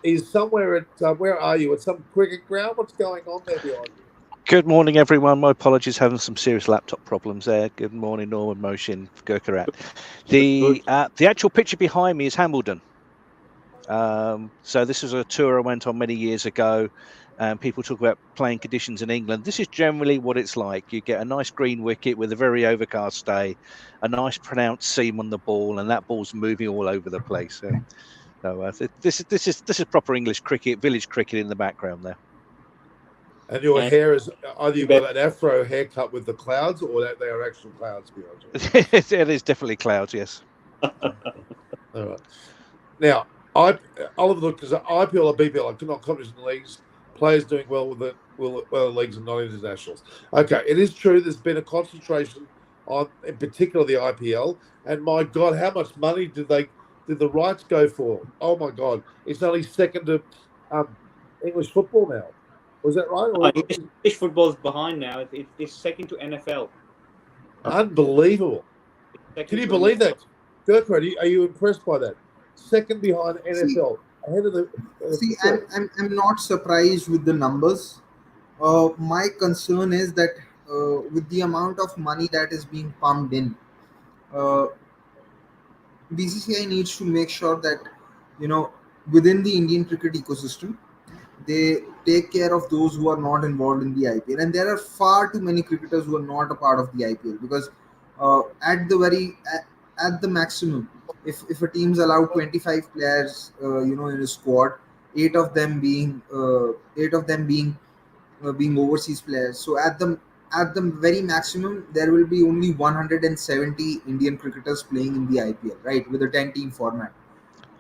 is somewhere at where are you? At some cricket ground? What's going on there behind you? Good morning, everyone. My apologies, having some serious laptop problems there. Good morning, Norman, Moshin, Gurkharat. The actual picture behind me is Hambledon. So this was a tour I went on many years ago, and people talk about playing conditions in England. This is generally what it's like. You get a nice green wicket with a very overcast day, a nice pronounced seam on the ball, and that ball's moving all over the place. So this is proper English cricket, village cricket in the background there. And your hair is either you've got an afro haircut with the clouds, or that they are actual clouds behind you. It is definitely clouds, yes. All right. Now, Oliver looked as IPL or BPL, like not competition leagues, players doing well with the leagues and not internationals. Okay, it is true. There's been a concentration on, in particular, the IPL. And my God, how much money did the rights go for? Oh my God, it's only second to English football now. Was that right? Or English football's behind now. It's second to NFL. Unbelievable. Can you believe that? Gurkharat, are you impressed by that? Second behind NFL. Ahead of the. I'm not surprised with the numbers. My concern is that with the amount of money that is being pumped in, BCCI needs to make sure that within the Indian cricket ecosystem, they take care of those who are not involved in the IPL. And there are far too many cricketers who are not a part of the IPL, because at the maximum, if a team's allowed 25 players, in a squad, eight of them being being overseas players. So at the very maximum, there will be only 170 Indian cricketers playing in the IPL, right, with a 10-team format.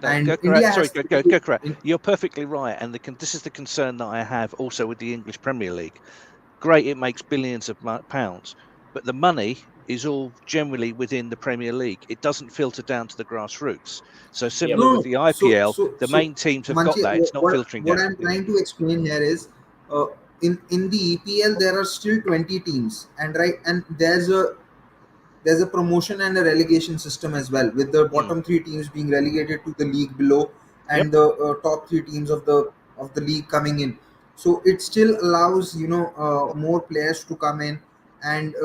No, and go India correct. Sorry, has to go correct. You're perfectly right, and this is the concern that I have also with the English Premier League. Great, it makes billions of pounds, but the money is all generally within the Premier League. It doesn't filter down to the grassroots. So similar with the IPL, the main teams have got Manchi, that. It's not filtering what down. I'm trying to explain here is, uh, in the EPL there are still 20 teams, and there's a promotion and a relegation system as well, with the bottom three teams being relegated to the league below, Yep. and the top three teams of the league coming in. So it still allows more players to come in, and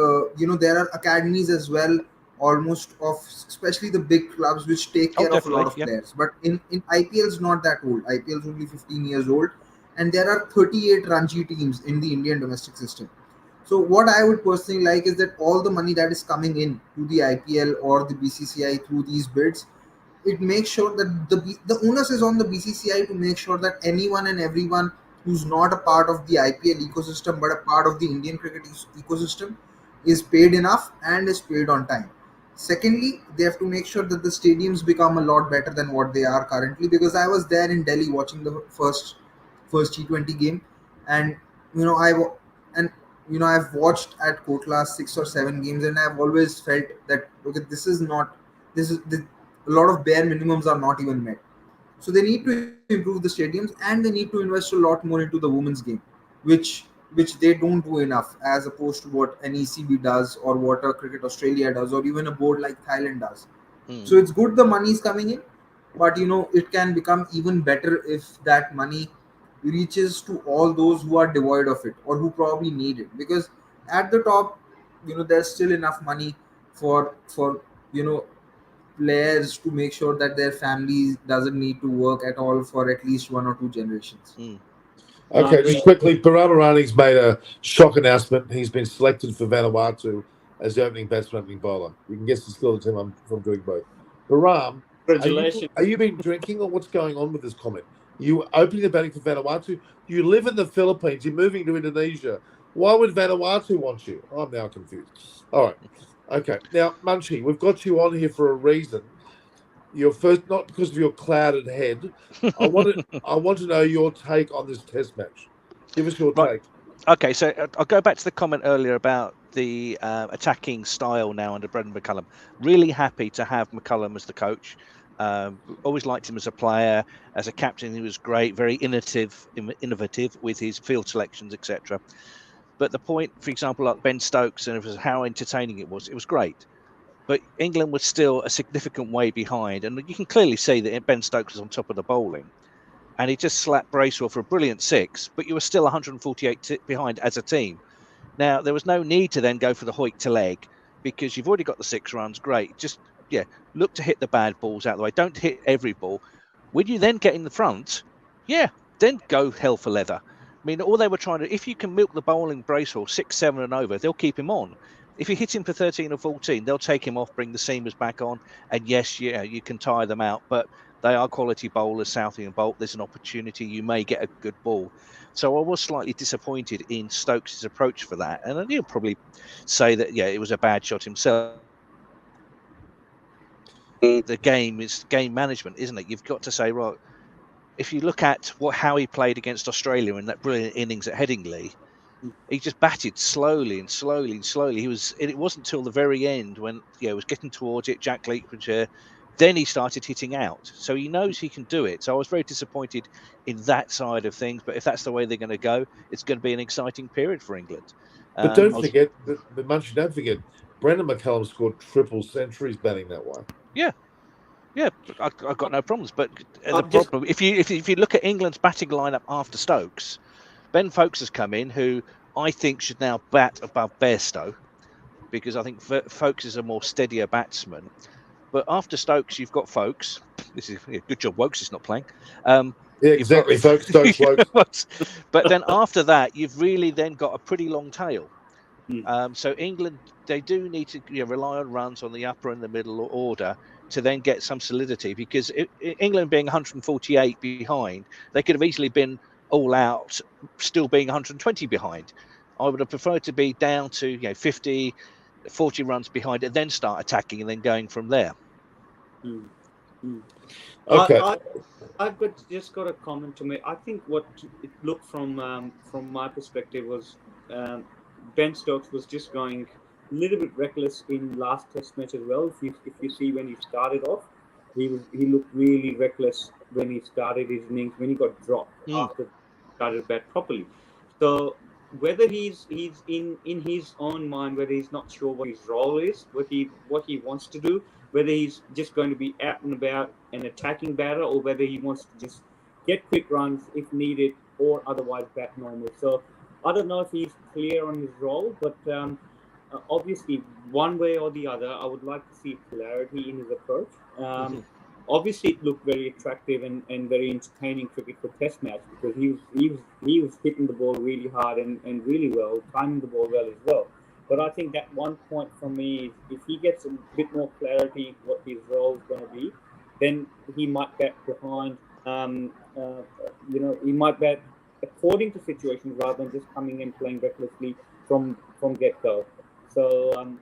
there are academies as well, almost of especially the big clubs which take Oh, care of a lot definitely. of Yep. players. But in IPL is not that old. IPL is only 15 years old, and there are 38 Ranji teams in the Indian domestic system. So what I would personally like is that all the money that is coming in to the IPL or the BCCI through these bids, it makes sure that the onus is on the BCCI to make sure that anyone and everyone who's not a part of the IPL ecosystem but a part of the Indian cricket ecosystem is paid enough and is paid on time. Secondly, they have to make sure that the stadiums become a lot better than what they are currently. Because I was there in Delhi watching the first T20 game, and you know I wa- and I've watched at Kotla 6 or 7 games, and I've always felt that okay, this is a lot of bare minimums are not even met. So they need to improve the stadiums, and they need to invest a lot more into the women's game, which they don't do enough, as opposed to what an ECB does, or what a Cricket Australia does, or even a board like Thailand does. So it's good the money is coming in, but it can become even better if that money reaches to all those who are devoid of it, or who probably need it. Because at the top, there's still enough money for players to make sure that their families doesn't need to work at all for at least 1 or 2 generations. No, I Okay, agree. just quickly, Baramarani's made a shock announcement. He's been selected for Vanuatu as the opening batsman, opening bowler. You can guess the skill of the team. I'm from doing both. Baram, Congratulations. are you been drinking, or what's going on with this comment? You opening the batting for Vanuatu? You live in the Philippines. You're moving to Indonesia. Why would Vanuatu want you? I'm now confused. All right. Okay. Now, Munchie, we've got you on here for a reason. You're first, not because of your clouded head. I want to know your take on this test match. Give us your Right. take. Okay, so I'll go back to the comment earlier about the attacking style now under Brendan McCullum. Really happy to have McCullum as the coach. Always liked him as a player, as a captain. He was great, very innovative with his field selections, etc. But the point, for example, like Ben Stokes, and it was how entertaining it was great. But England was still a significant way behind, and you can clearly see that Ben Stokes was on top of the bowling, and he just slapped Bracewell for a brilliant 6. But you were still 148 behind as a team. Now there was no need to then go for the hoik to leg, because you've already got the 6 runs. Great, just look to hit the bad balls out of the way. Don't hit every ball. When you then get in the front, then go hell for leather. I mean, all they were trying to, if you can milk the bowling Bracewell 6, 7 and over, they'll keep him on. If you hit him for 13 or 14, they'll take him off, bring the seamers back on, and yes, you can tire them out, but they are quality bowlers, Southey and Bolt. There's an opportunity, you may get a good ball. So I was slightly disappointed in Stokes' approach for that, and he'll probably say that it was a bad shot himself. The game is game management, isn't it? You've got to say, right, if you look at how he played against Australia in that brilliant innings at Headingley, he just batted slowly and slowly and slowly. It wasn't till the very end when was getting towards it, Jack Leachman, then he started hitting out. So he knows he can do it. So I was very disappointed in that side of things. But if that's the way they're going to go, it's going to be an exciting period for England. But don't forget, the Munchie, don't forget, Brendan McCullum scored triple centuries batting that way. I've got no problems. But the problem, if you look at England's batting lineup after Stokes, Ben Foakes has come in, who I think should now bat above Bairstow, because I think Foakes is a more steadier batsman. But after Stokes, you've got Foakes. This is good job. Wokes is not playing. Exactly, folks. Stokes, Wokes. But then after that, you've really then got a pretty long tail. So England, they do need to rely on runs on the upper and the middle order to then get some solidity, because England being 148 behind, they could have easily been all out, still being 120 behind. I would have preferred to be down to 50, 40 runs behind and then start attacking and then going from there. Okay. I've got a comment to make. I think what it looked from my perspective was um, Ben Stokes was just going a little bit reckless in last Test match as well. If you see when he started off, he looked really reckless when he started his innings when he got dropped after started bat properly. So whether he's in his own mind, whether he's not sure what his role is, what he wants to do, whether he's just going to be out and about an attacking batter, or whether he wants to just get quick runs if needed, or otherwise bat normal. So I don't know if he's clear on his role, but obviously, one way or the other, I would like to see clarity in his approach. Obviously, it looked very attractive and very entertaining cricket for Test match, because he was hitting the ball really hard and really well, timing the ball well as well. But I think that one point for me is if he gets a bit more clarity what his role is going to be, then he might bat behind. He might bat according to situations rather than just coming and playing recklessly from get go. So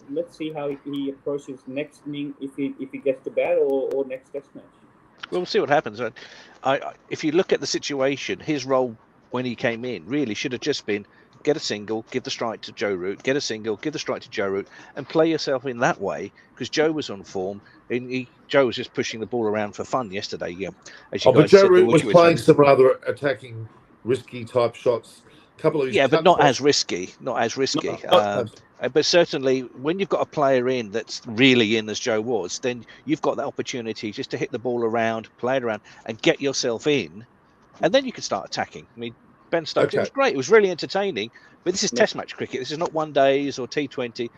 let's see how he approaches next inning if he gets to bat or next Test match. We'll see what happens. If you look at the situation, his role when he came in really should have just been get a single, give the strike to Joe Root, get a single, give the strike to Joe Root, and play yourself in that way, because Joe was on form. And Joe was just pushing the ball around for fun yesterday. Yeah, as you But guys Joe said, the Root was wicket playing some rather attacking, risky type shots. A couple of his but cut not shots. as risky. Not as risky. Not- But certainly, when you've got a player in that's really in as Joe was, then you've got that opportunity just to hit the ball around, play it around, and get yourself in, and then you can start attacking. I mean, Ben Stokes, It was great. It was really entertaining. But this is Test match cricket. This is not one days or T20.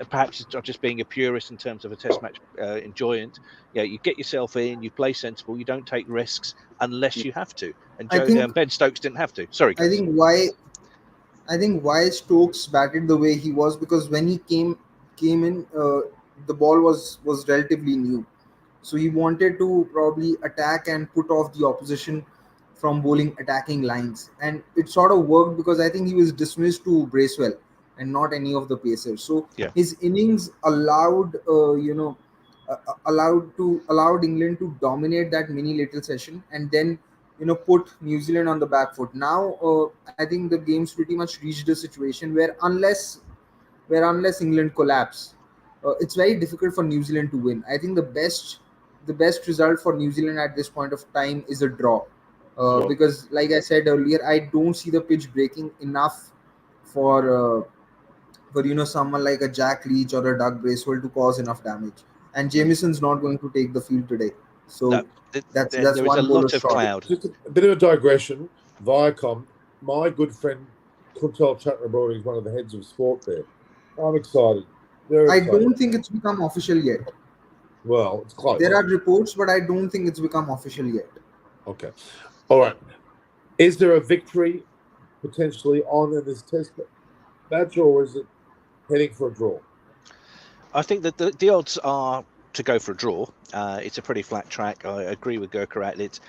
Perhaps I'm just being a purist in terms of a Test match enjoyment. Yeah, you get yourself in, you play sensible, you don't take risks unless you have to. And Ben Stokes didn't have to. Sorry, guys. I think why Stokes batted the way he was, because when he came in, the ball was relatively new, so he wanted to probably attack and put off the opposition from bowling attacking lines, and it sort of worked because I think he was dismissed to Bracewell and not any of the pacers. So his innings allowed England to dominate that mini little session, and then put New Zealand on the back foot. Now I think the game's pretty much reached a situation where unless England collapse, it's very difficult for New Zealand to win. I think the best result for New Zealand at this point of time is a draw, because like I said earlier, I don't see the pitch breaking enough for someone like a Jack Leach or a Doug Bracewell to cause enough damage. And Jamison's not going to take the field today, so that's there is one a lot bowler of short. cloud. Just a bit of a digression. Viacom, my good friend Untitled Chapter is one of the heads of sport there. I'm excited. I don't think it's become official yet. Well, it's close. There are reports, but I don't think it's become official yet. Okay. All right. Is there a victory potentially on in this Test match, or is it heading for a draw? I think that the odds are to go for a draw. It's a pretty flat track. I agree with Gurkharat.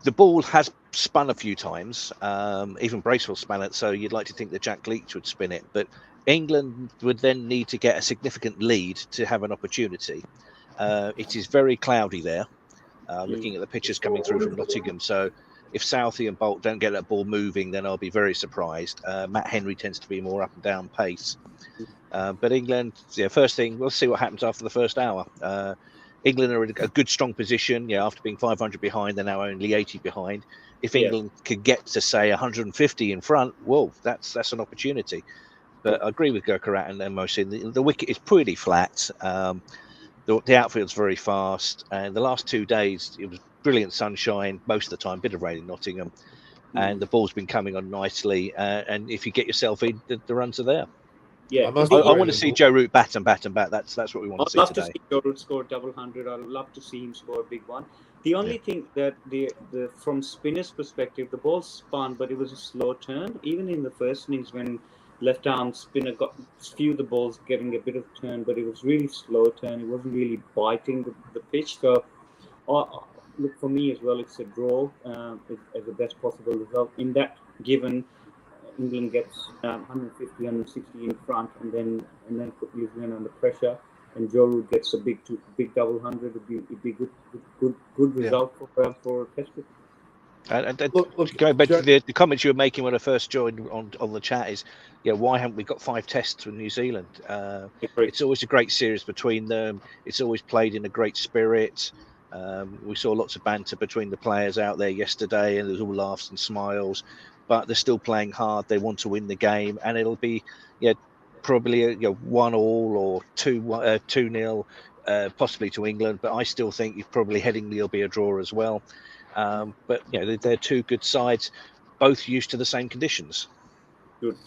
The ball has spun a few times. Even Bracewell spun it, so you'd like to think that Jack Leach would spin it. But England would then need to get a significant lead to have an opportunity. It is very cloudy there. Looking at the pictures coming through from Nottingham, so if Southey and Bolt don't get that ball moving, then I'll be very surprised. Matt Henry tends to be more up and down pace. But England, first thing, we'll see what happens after the first hour. England are in a good, strong position. After being 500 behind, they're now only 80 behind. If England could get to, say, 150 in front, whoa, that's an opportunity. But I agree with Gurkharat and Mohsin. The wicket is pretty flat. The outfield's very fast. And the last 2 days, it was brilliant sunshine most of the time, bit of rain in Nottingham. And the ball's been coming on nicely. And if you get yourself in, the runs are there. Yeah, I want to see Joe Root bat and bat and bat. That's what we want to see today. I'd love to see Joe Root score double 100. I'd love to see him score a big one. The only thing that the from spinner's perspective, the ball spun, but it was a slow turn. Even in the first innings, when left arm spinner got few the balls getting a bit of turn, but it was really slow turn. It wasn't really biting the pitch. So, look, for me as well, it's a draw as the best possible result. In that given, England gets 150, 160 in front, and then put New Zealand under pressure. and Joe Root gets a big double 100, it'd be good result for Test cricket. And Look, going back Joe- to the comments you were making when I first joined on the chat is, why haven't we got 5 tests with New Zealand? It's always a great series between them. It's always played in a great spirit. We saw lots of banter between the players out there yesterday, and there was all laughs and smiles. But they're still playing hard. They want to win the game, and it'll be probably 1-1 or 2-0, possibly to England. But I still think you're probably heading there'll be a draw as well. But they're two good sides, both used to the same conditions. Good.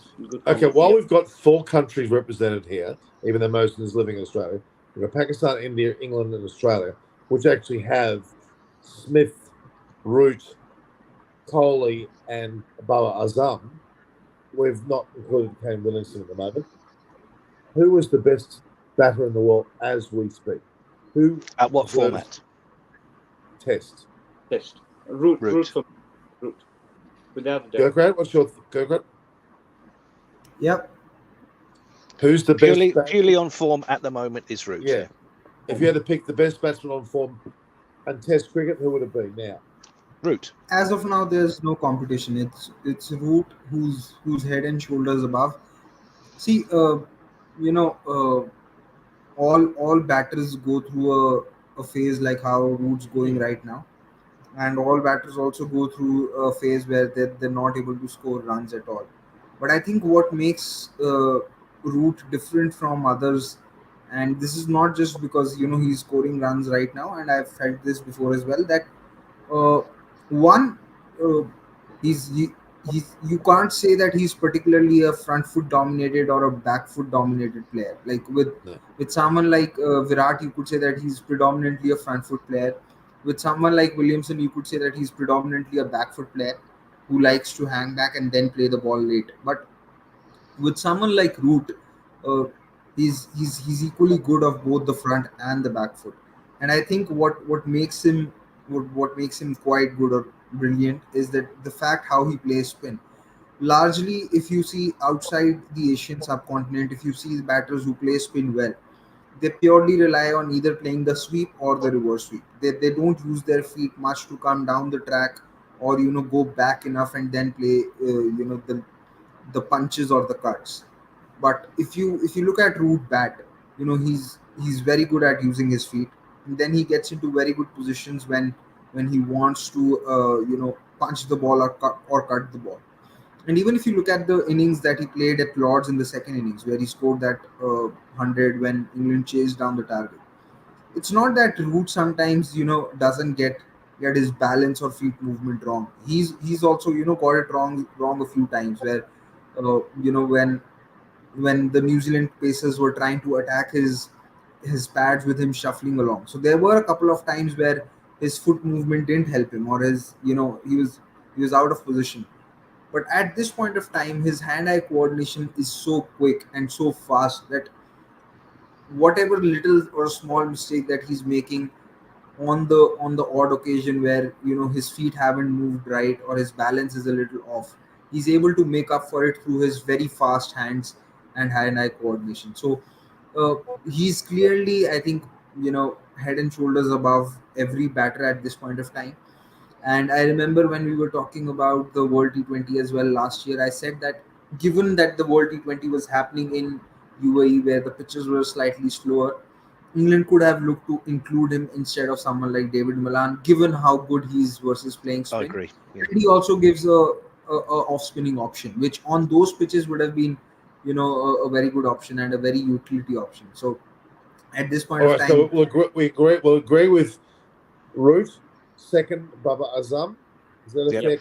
Okay, while we've got 4 countries represented here, even though most of them is living in Australia, we've got Pakistan, India, England, and Australia, which actually have Smith, Root, Kohli, and Babar Azam. We've not included Kane Williamson at the moment. Who is the best batter in the world as we speak? Who At what deserves format? Test. Root. Without a doubt. Gurkrat, what's your Gurkrat? Yep. Who's the best? Purely on form at the moment is Root. Yeah. If you had to pick the best batsman on form and Test cricket, who would it be now? Root. As of now, there's no competition. It's Root who's head and shoulders above. See, all batters go through a phase like how Root's going right now, and all batters also go through a phase where they're not able to score runs at all. But I think what makes Root different from others, and this is not just because he's scoring runs right now, and I've felt this before as well, that one uh, he's you can't say that he's particularly a front foot dominated or a back foot dominated player. Like with someone like Virat, you could say that he's predominantly a front foot player. With someone like Williamson, you could say that he's predominantly a back foot player who likes to hang back and then play the ball late. But with someone like Root, uh, he's equally good of both the front and the back foot. And I think what makes him quite good or brilliant is that the fact how he plays spin. Largely, if you see outside the Asian subcontinent, if you see batters who play spin well, they purely rely on either playing the sweep or the reverse sweep. They don't use their feet much to come down the track or go back enough and then play the punches or the cuts. But if you look at Root bat, he's very good at using his feet, and then he gets into very good positions when he wants to punch the ball or cut the ball. And even if you look at the innings that he played at Lords in the second innings, where he scored that 100 when England chased down the target, it's not that Root sometimes doesn't get his balance or feet movement wrong. He's also got it wrong a few times where when the New Zealand Pacers were trying to attack his pads with him shuffling along. So there were a couple of times where his foot movement didn't help him, or his he was out of position. But at this point of time, his hand-eye coordination is so quick and so fast that whatever little or small mistake that he's making on the odd occasion where his feet haven't moved right or his balance is a little off, he's able to make up for it through his very fast hands and hand-eye coordination. So uh, he's clearly, I think, head and shoulders above every batter at this point of time. And I remember when we were talking about the World T20 as well last year, I said that given that the World T20 was happening in UAE where the pitches were slightly slower, England could have looked to include him instead of someone like David Milan, given how good he is versus playing spin. I agree. Yeah. And he also gives a off spinning option, which on those pitches would have been, a very good option and a very utility option. So at this point All of right, time, so we'll agree with Root, second Babar Azam. Is that a Yep. fair?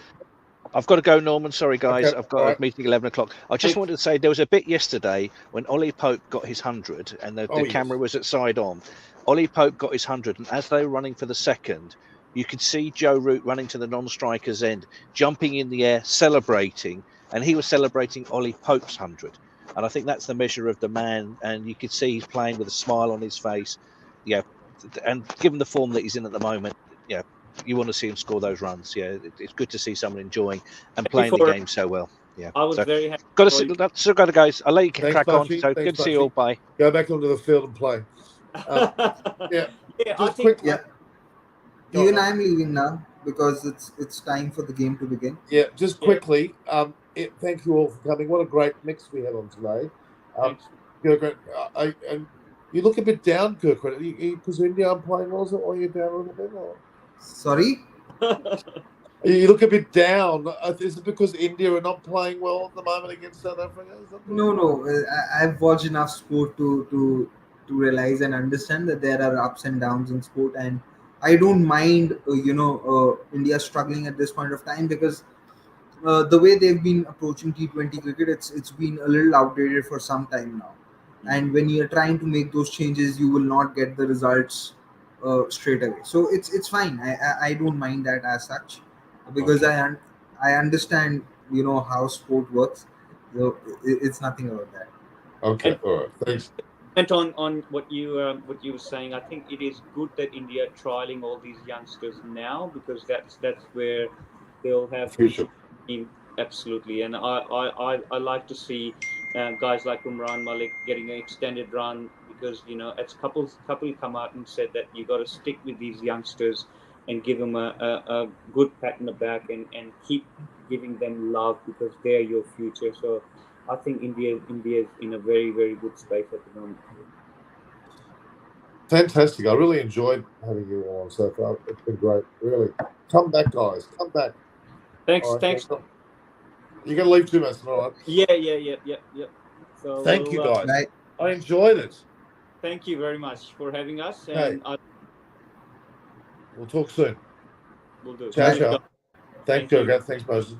I've got to go, Norman. Sorry, guys. Okay, I've got all a right. meeting 11 o'clock. I just wanted to say there was a bit yesterday when Ollie Pope got his 100 and the yes. camera was at side on. Ollie Pope got his 100, and as they were running for the second, you could see Joe Root running to the non-striker's end, jumping in the air, celebrating, and he was celebrating Ollie Pope's 100. And I think that's the measure of the man, and you could see he's playing with a smile on his face. Yeah, and given the form that he's in at the moment, yeah, you want to see him score those runs. Yeah, it's good to see someone enjoying and playing the game so well. Yeah. I was So very happy. got for you. to still got to go. I'll let you Thanks, crack on. Bunchy. So Thanks, good to see you all. Bunchy. Bye. Go back onto the field and play. Yeah, Yeah, I just think. quick. Yeah. Go Even ahead. I'm leaving now because it's time for the game to begin. Yeah, just Yeah. quickly. Thank you all for coming. What a great mix we had on today. Thanks. Kirk, and you look a bit down, Kirk. Because India aren't playing well, is it? Or are you down a little bit? Or? Sorry. You look a bit down. Is it because India are not playing well at the moment against South Africa? Is that No. I've watched enough sport to realize and understand that there are ups and downs in sport, and I don't mind, India struggling at this point of time because the way they've been approaching T20 cricket, it's been a little outdated for some time now. And when you're trying to make those changes, you will not get the results straight away. So it's fine. I don't mind that as such because Okay. I understand how sport works. So it's nothing about that. Okay, And all right. Thanks. on what you were saying, I think it is good that India are trialing all these youngsters now because that's where they'll have Future. team absolutely. And I like to see guys like Umran Malik getting an extended run because it's couple come out and said that you got to stick with these youngsters and give them a good pat in the back and keep giving them love because they're your future. So I think India's in a very very good space at the moment. Fantastic. I really enjoyed having you all on so far. It's been great. Really. Come back, guys. Come back. Thanks, All right. thanks. You're going to leave too much. All right. Yeah. So Thank you, we'll guys. Right. I enjoyed it. thank you very much for having us, Okay. and We'll talk soon. we'll do. Ciao, Right. Cheers, guys. ciao. Thanks, Thank you. Gurkha. Thanks, Moses.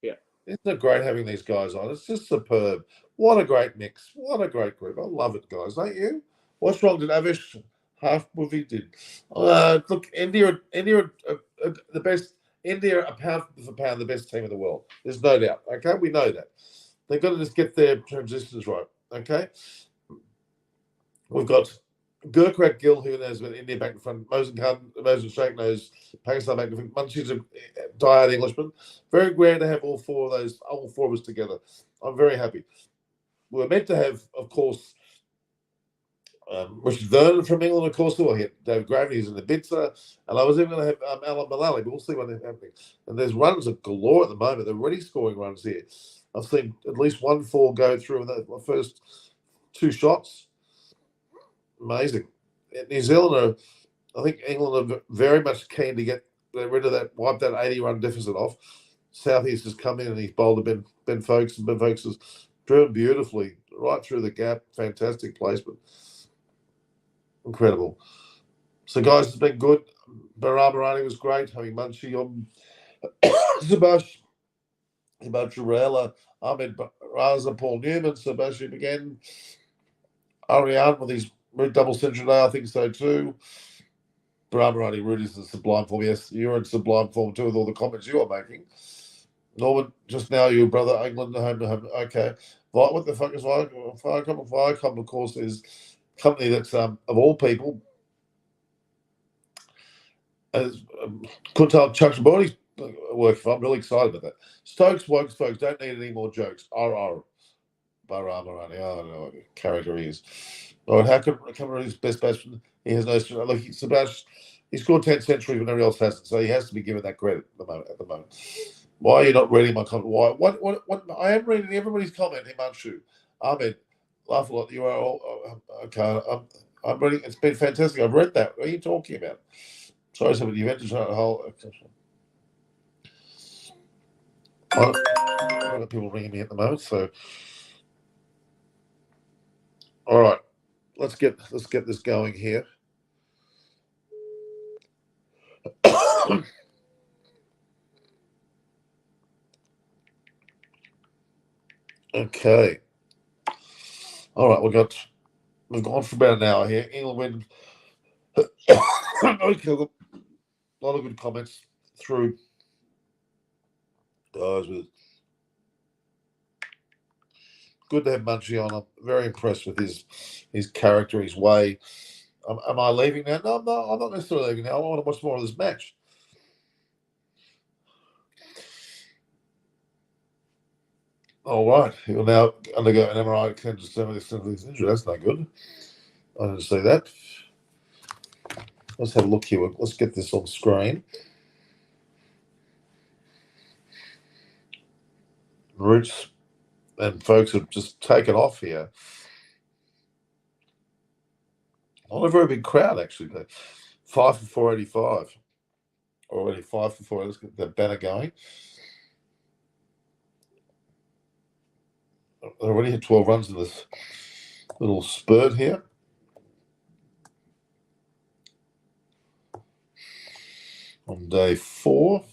Yeah. Isn't it great having these guys on? It's just superb. What a great mix. What a great group. I love it, guys. Don't you? What's wrong? Did Avish half movie did? Look, India, the best. India are pound for pound the best team in the world. There's no doubt. Okay, we know that. They've got to just get their transitions right. Okay, we've got Gurkha Gill, who knows about India back in front. Moses Sheikh knows Pakistan back in front. Munchie's a diehard Englishman. Very rare to have all four of us together. I'm very happy. We were meant to have, of course, Richard Vernon from England, of course. Well, David Gravy, who's in the Bitzer. And I was even going to have Alan Mullally, but we'll see what's happening. And there's runs of galore at the moment. They're already scoring runs here. I've seen at least 1-4 go through in the first two shots. Amazing. New Zealand I think England are very much keen to get rid of that, wipe that 80-run deficit off. Southeast has come in and he's bowled to Ben Folkes, and Ben Folkes has driven beautifully right through the gap. Fantastic placement. Incredible. So, guys, it's been good. Barabarani was great. Having Munchie on. Subash, Jarella, Ahmed Raza, Paul Newman, Sebastian again. Ariane with his double century today, I think so too. Barabarani, Rudy's in sublime form. Yes, you're in sublime form too with all the comments you are making. Norman, just now, your brother, England, home to home. Okay. What the fuck is Viacom? Viacom, of course, is a company that's, of all people, as Kuntal Chakraborty's work for. I'm really excited about that. Stokes, woke folks, don't need any more jokes. Baramarani. I don't know what character he is. All right, how come Cameroon's best batsman? He has no. Look, Sebastian, he scored 10 centuries when everybody else hasn't, so he has to be given that credit at the moment. Why are you not reading my comment? Why? What? I am reading everybody's comment, Himanshu. Ahmed, laugh a lot. You are all okay. I'm reading. It's been fantastic. I've read that. What are you talking about? Sorry, somebody. You've entered a whole. I've got people ringing me at the moment. So, all right, let's get this going here. Okay. All right, we've gone for about an hour here. England win. Okay, a lot of good comments through. Guys, good to have Munchie on. I'm very impressed with his character, his way. Am I leaving now? No, I'm not necessarily leaving now. I want to watch more of this match. All right. He'll now undergo an MRI to determine the extent of his injury. That's no good. I didn't see that. Let's have a look here. Let's get this on screen. Roots and folks have just taken off here. Not a very big crowd, actually. 5 for 485. Already 5 for 4. Let's get the banner going. I already had 12 runs in this little spurt here. On day 4.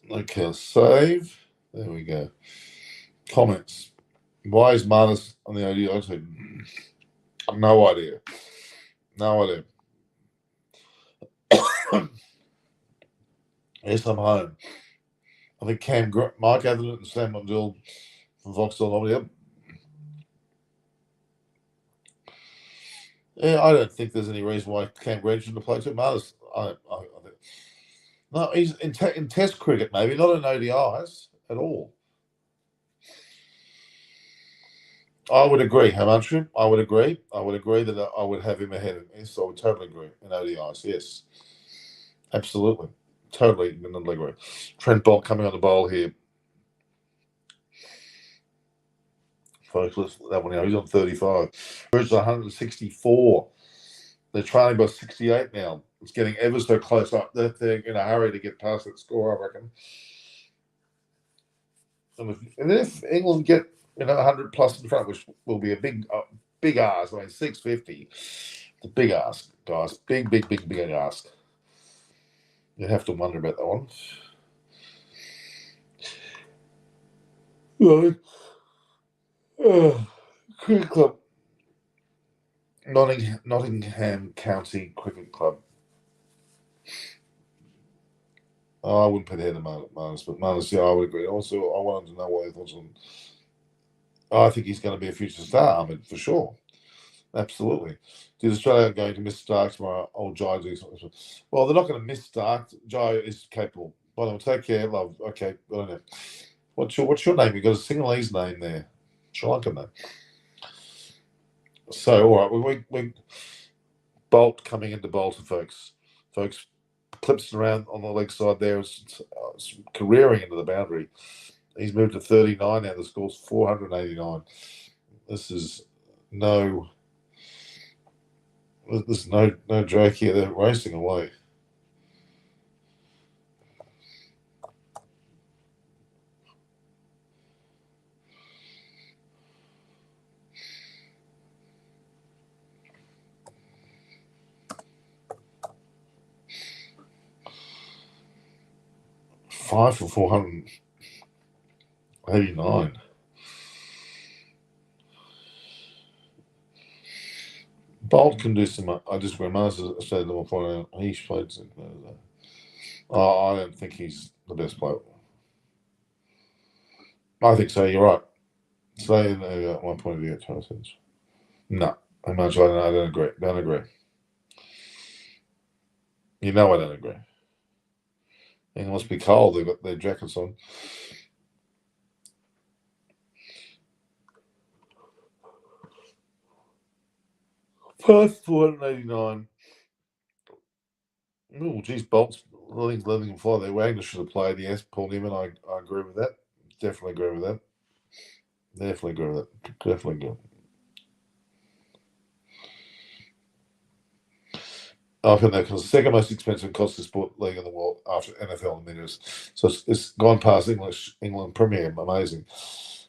Okay, save. There we go. Comments. Why is Marnus on the ODI? I said, no idea. No idea. Yes, I'm home. I think Mike Atherton and Sam Mondell from Vauxhall Lobby. Yep. Yeah, I don't think there's any reason why Cam Green shouldn't play too. Marnus, I think. No, he's in Test cricket, maybe, not in ODIs at all. I would agree, Hamanshri. I would agree. I would agree that I would have him ahead of me. So I would totally agree in ODIs. Yes, absolutely, totally agree. Trent Bolt coming on the bowl here, folks. Let's that one now. He's on 35. Where's 164? They're trailing by 68 now. It's getting ever so close up. They're in a hurry to get past that score, I reckon. And if England get 100 plus in front, which will be a big ask. I mean, 650. It's a big ask, guys. Big ask. You have to wonder about that one. Cricket Club. Nottingham County Cricket Club. I wouldn't put ahead of Marnus, but Marnus, yeah, I would agree. Also, I wanted to know what your thoughts on. I think he's going to be a future star, Ahmed, for sure. Absolutely. Is Australia going to miss Stark tomorrow? Oh, Jai do something. Well, they're not going to miss Stark. Jai is capable. By the way, take care, love. Okay, I don't know. What's your name? You've got a Sinhalese name there. Sri Lankan name. So, all right, we Bolt coming into Bolter, folks. Folks, clips around on the leg side there. It's careering into the boundary. He's moved to 39 now. The score's 489. There's no joke here. They're racing away. Five for 489. Bolt can do some. I disagree. Masters said level 4. He played. I don't think he's the best player. I think so. You're right. Say one point of view. No, I don't agree. Don't agree. I don't agree. It must be cold. They've got their jackets on. First 489. Oh, geez, Bolt's letting him fly there. Wagner should have played. Yes, Paul Newman. I agree with that. Definitely agree with that. Definitely agree with that. Definitely agree. I think that's the second most expensive cost of sport league in the world after NFL and Minas. So it's gone past England Premier. Amazing.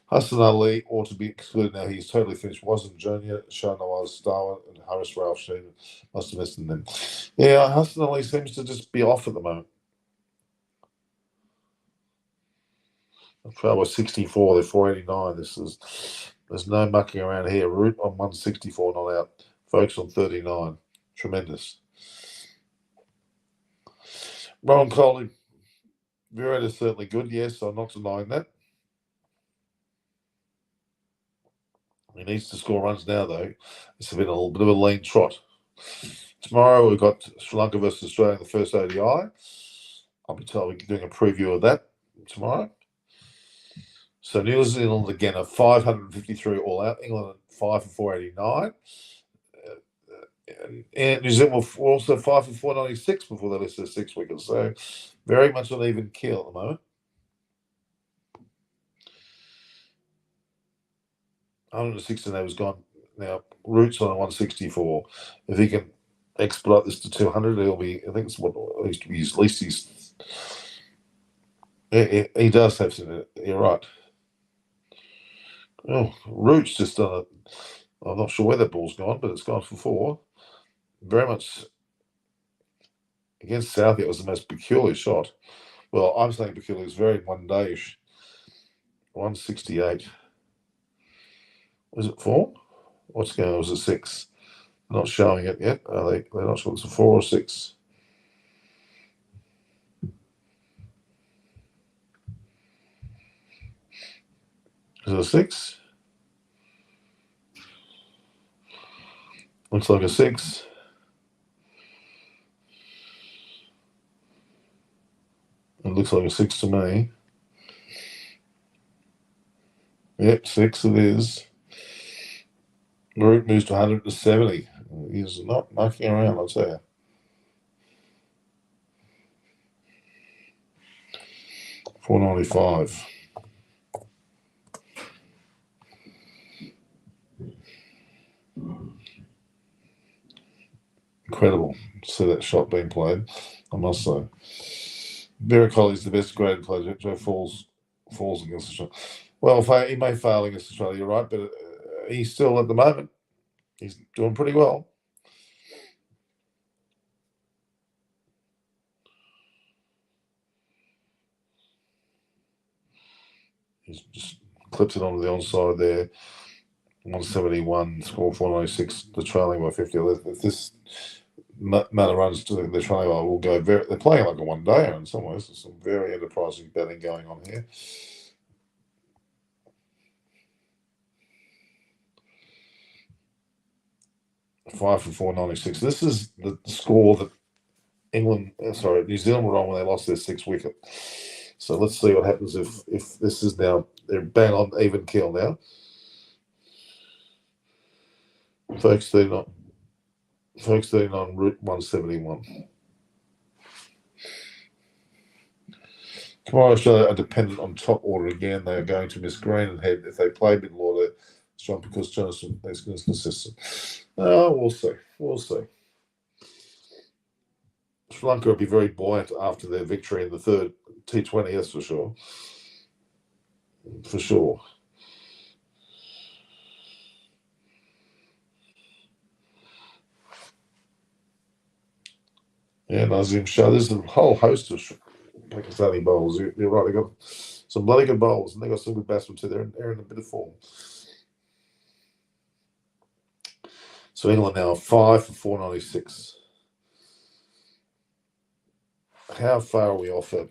Hassan Ali ought to be excluded now. He's totally finished. Wasn't Junior, Shah Nawaz, Starwin, and Harris Ralph Sheen. Must have missed them. Yeah, Hassan Ali seems to just be off at the moment. Crowd was 64. They're 489. There's no mucking around here. Root on 164, not out. Folks on 39. Tremendous. Ron Coley, Virat is certainly good. Yes, I'm not denying that. He needs to score runs now, though. It's been a little bit of a lean trot. Tomorrow we've got Sri Lanka versus Australia in the first ODI. I'll be doing a preview of that tomorrow. So New Zealand again are 553 all out. England 5 for 489. And New Zealand were also 5 for 496 before they listed 6 wickets. So very much an even kill at the moment. 169 was gone. Now Root's on a 164. If he can expedite this to 200, he'll be. I think it's what at least he's. He does have to. You're right. Oh, Root's just done it. I'm not sure where that ball's gone, but it's gone for 4. Very much against Southie. It was the most peculiar shot. Well, I'm saying peculiar. It's very one-day-ish. 168. Was it 4? What's going on? Was it 6? Not showing it yet. Are they? They're not sure it's a 4 or 6. Is it a 6? Looks like a 6. It looks like a 6 to me. Yep, 6 it is. Root moves to 170. He's not mucking around, I'll tell you. $4.95. Incredible to see that shot being played, I must say. Virat Kohli's the best graded player. Joe falls against Australia. Well, he may fail against Australia, you're right, but he's still, at the moment, he's doing pretty well. He's just clips it onto the onside there. 171, score 496, the trailing by 50. If this amount of runs to the trailing by will go they're playing like a one-dayer in some ways. There's some very enterprising betting going on here. Five for 496. This is the score that New Zealand were on when they lost their 6th wicket. So let's see what happens if this is now, they're bang on even kill now. Folks, they're on Route 171. Tomorrow, Australia are dependent on top order again. They are going to miss Green and Head if they play middle order. It's not because Jonathan is consistent. We'll see. Sri Lanka will be very buoyant after their victory in the 3rd T20, that's for sure. For sure. Yeah, Nazim Shah. There's a whole host of Pakistani bowls. You're right. They got some bloody good bowls, and they got some good batsmen too. They're in a bit of form. So England now 5 for 496. How far are we off it?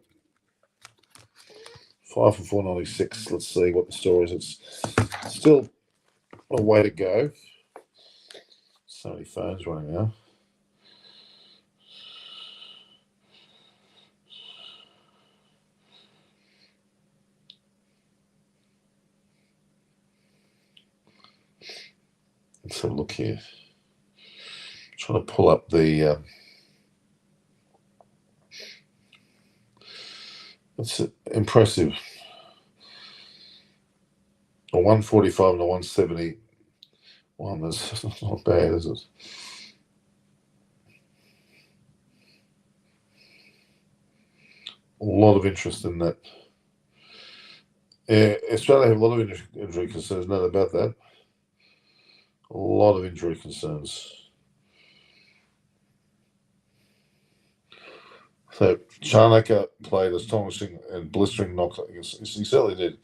5 for 496. Let's see what the score is. It's still a way to go. So many phones running now. Let's have a look here. Trying to pull up the. It's impressive. A 145 and a 171. That's not bad, is it? A lot of interest in that. Yeah, Australia have a lot of injury concerns, no doubt about that. A lot of injury concerns. So Charnaka played astonishing and blistering knock. He certainly did.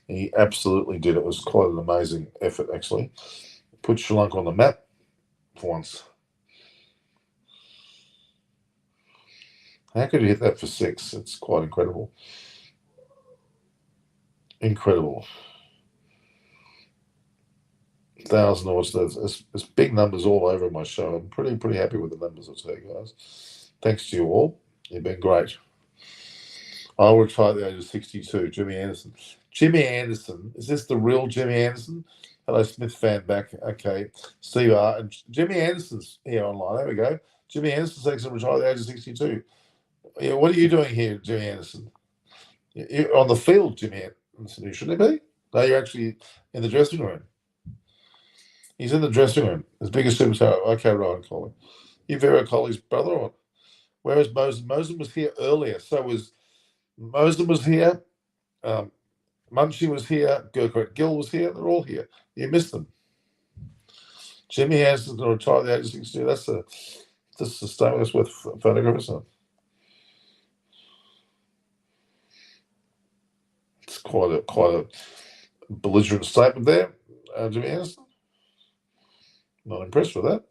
He absolutely did. It was quite an amazing effort, actually. Put Sri Lanka on the map for once. How could you hit that for 6? It's quite incredible. Incredible. 1,000 or so. It's big numbers all over my show. I'm pretty happy with the numbers, I'll tell you guys. Thanks to you all. You've been great. I'll retire at the age of 62. Jimmy Anderson. Jimmy Anderson. Is this the real Jimmy Anderson? Hello, Smith fan back. Okay. Steve R. And Jimmy Anderson's here online. There we go. Jimmy Anderson takes to retire at the age of 62. Yeah, what are you doing here, Jimmy Anderson? You're on the field, Jimmy Anderson. Shouldn't he be? No, you're actually in the dressing room. He's in the dressing room. His biggest superstar. Okay, Ryan Coley. You Vera Coley's brother, or where is Mosen? Mosen was here earlier. So was Mosen was here. Munchie was here. Gurkhardt Gill was here. They're all here. You missed them. Jimmy Anderson's going to retire at the age of 62. That's a statement that's worth photographs on. It's quite a belligerent statement there, Jimmy Anderson. Not impressed with that.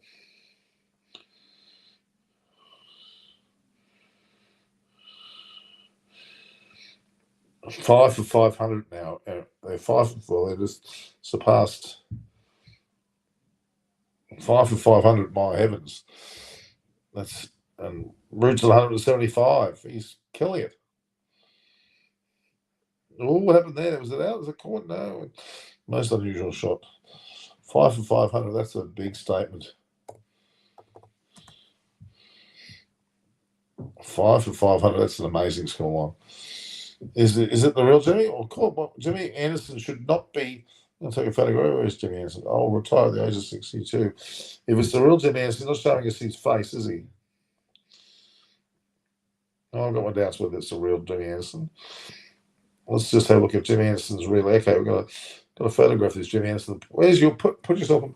5 for 500 now. They're 5 for 4. They just surpassed 5 for 500. My heavens, and Roots at 175. He's killing it. Oh, what happened there? Was it out? Was it caught? No. Most unusual shot. 5 for 500. That's a big statement. 5 for 500. That's an amazing scoreline. Is it the real Jimmy? Or Jimmy Anderson should not be. I'll take a photograph. Where's Jimmy Anderson? I'll retire at the age of 62. If it's the real Jimmy Anderson, he's not showing us his face, is he? Oh, I've got my doubts whether it's the real Jimmy Anderson. Let's just have a look at Jimmy Anderson's real. Okay, we've got to photograph this Jimmy Anderson. Where's your put yourself on?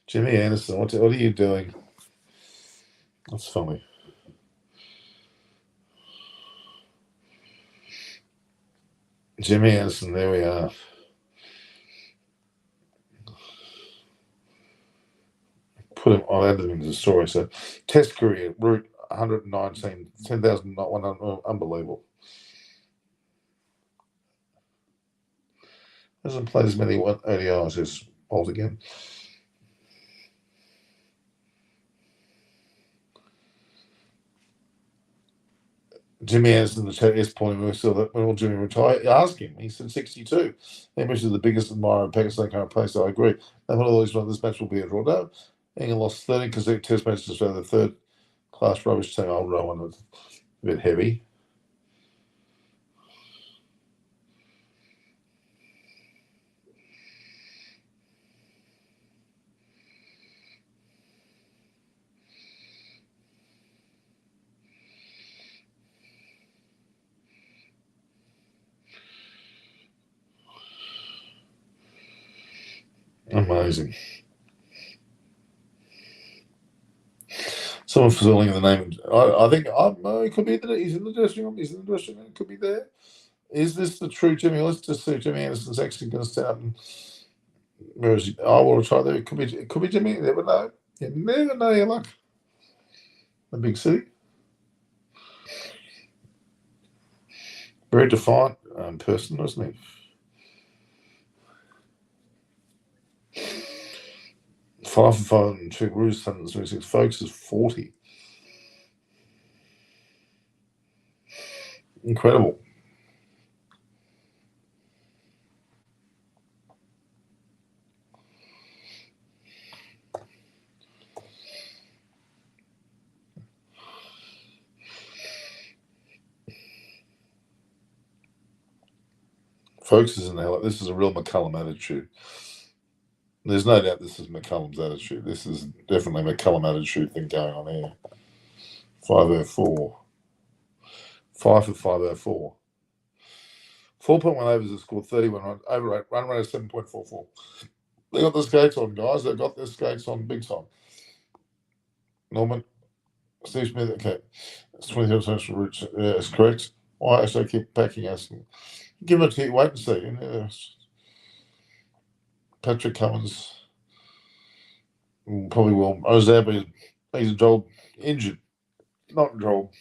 Jimmy Anderson, what are you doing? That's funny. Jimmy Anderson, there we are. Put him, I'll add him into the story. So, test career, route 119, 10,001, unbelievable. Hasn't played as many ODIs as Bolt again. Jimmy Anderson, the chat is pointing, we saw that when will Jimmy retire? Ask him. He said 62. Hamish is the biggest admirer of Pakistan current play, so I agree. And one of these this match will be a draw. No, England lost 13 consecutive test matches to the third class rubbish team. Old Rowan was a bit heavy. Amazing. Someone filling in the name. I think it could be that he's in the dressing room. He's in the dressing room. It could be there. Is this the true Jimmy? Let's just see. Jimmy Anderson's actually going to stand up and where is he? I will try there. It could be Jimmy. You never know. You never know your luck. The big city. Very defiant person, wasn't he? 5 for 502. Roos 126. Folks is 40. Incredible. Folks is in hell. This is a real McCullum attitude. There's no doubt this is McCullum's attitude. This is definitely a McCullum attitude thing going on here. 504. 5 for 504. 4.1 overs have scored 31 runs. Over run rate of 7.44. They got the skates on, guys. They've got their skates on big time. Norman, Steve Smith, okay. It's 27 social routes. Yeah, it's correct. Why actually keep backing us? Give it to you. Wait and see. Patrick Cummins probably will. Ozab, he's injured. Not Joel,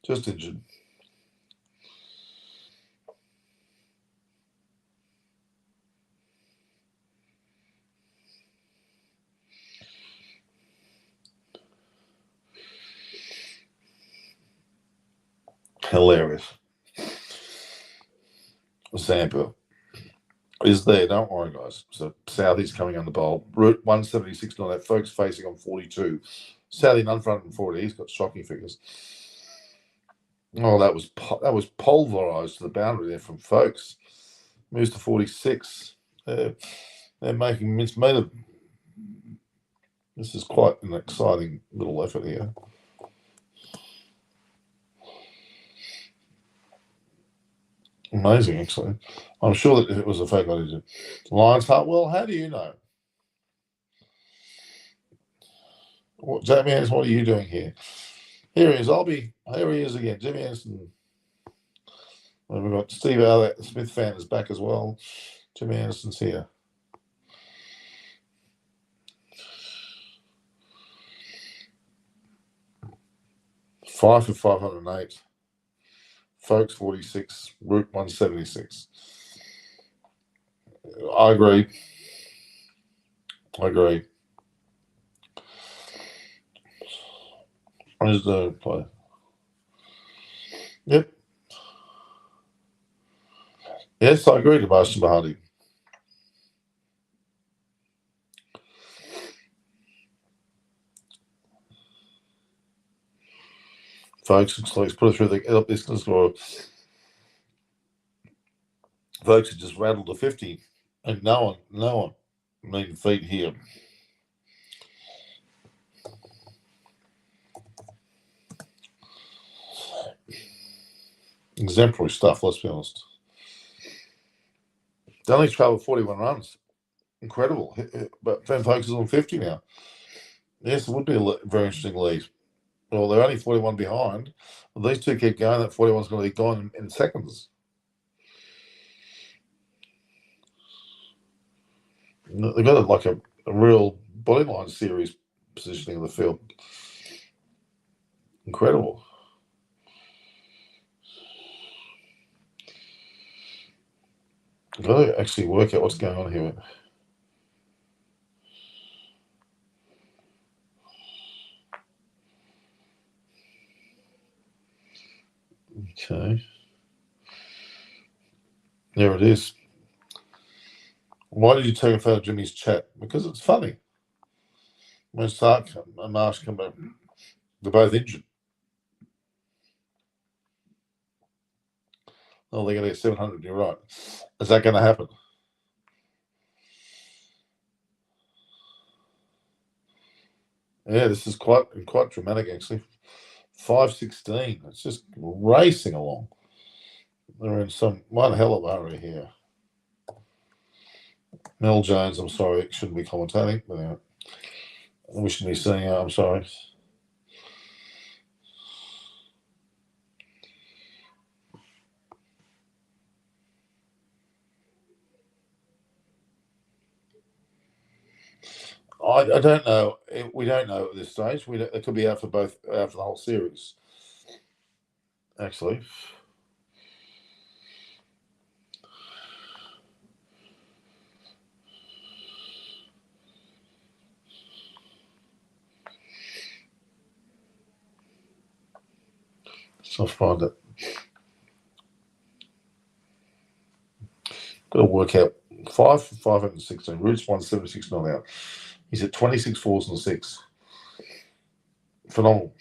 just injured. Hilarious. Zampa is there. Don't worry, guys. So Southie's coming on the bowl. Route 176 on that. Folks facing on 42. Southie none front and 40. He's got shocking figures. Oh, that was pulverised to the boundary there from Folks. Moves to 46. They're making mincemeat of. This is quite an exciting little effort here. Amazing, actually. I'm sure that if it was a fake, I'd do. Lions Heart, well, how do you know? Jamie Anderson, what are you doing here? Here he is. Here he is again. Jimmy Anderson. And we've got Steve Alec, Smith fan is back as well. Jimmy Anderson's here. Five for 508. Folks 46. Route 176. I agree. Where's the play? Yep. Yes, I agree to Boston Bahati. Folks, let's put it through the distance score. Folks had just rattled to 50, and no one mean feet here. Exemplary stuff, let's be honest. They only travelled 41 runs. Incredible. But Van Folks is on 50 now. Yes, it would be a very interesting lead. Well, they're only 41 behind. If these two keep going, that 41's going to be gone in seconds. They've got like a real bodyline series positioning of the field. Incredible. I've got to actually work out what's going on here. Okay. There it is. Why did you take a photo of Jimmy's chat? Because it's funny. When Stark and Marsh come back, they're both injured. Oh, they're going to get 700. You're right. Is that going to happen? Yeah, this is quite dramatic, actually. 5:16. It's just racing along. They're in one hell of a hurry here. Mel Jones, I'm sorry, shouldn't be commentating. But we shouldn't be saying, I'm sorry. I don't know. We don't know at this stage. It could be out for the whole series. Actually. So I'll find it. Got to work out 5 for 516. Roots 176 not out. He's at 26 fours and 6. Phenomenal.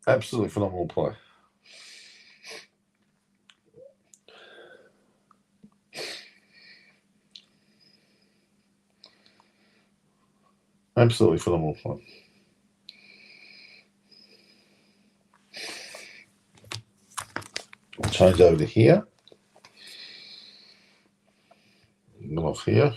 Absolutely phenomenal play. Absolutely phenomenal play. Change over to here. Go off here.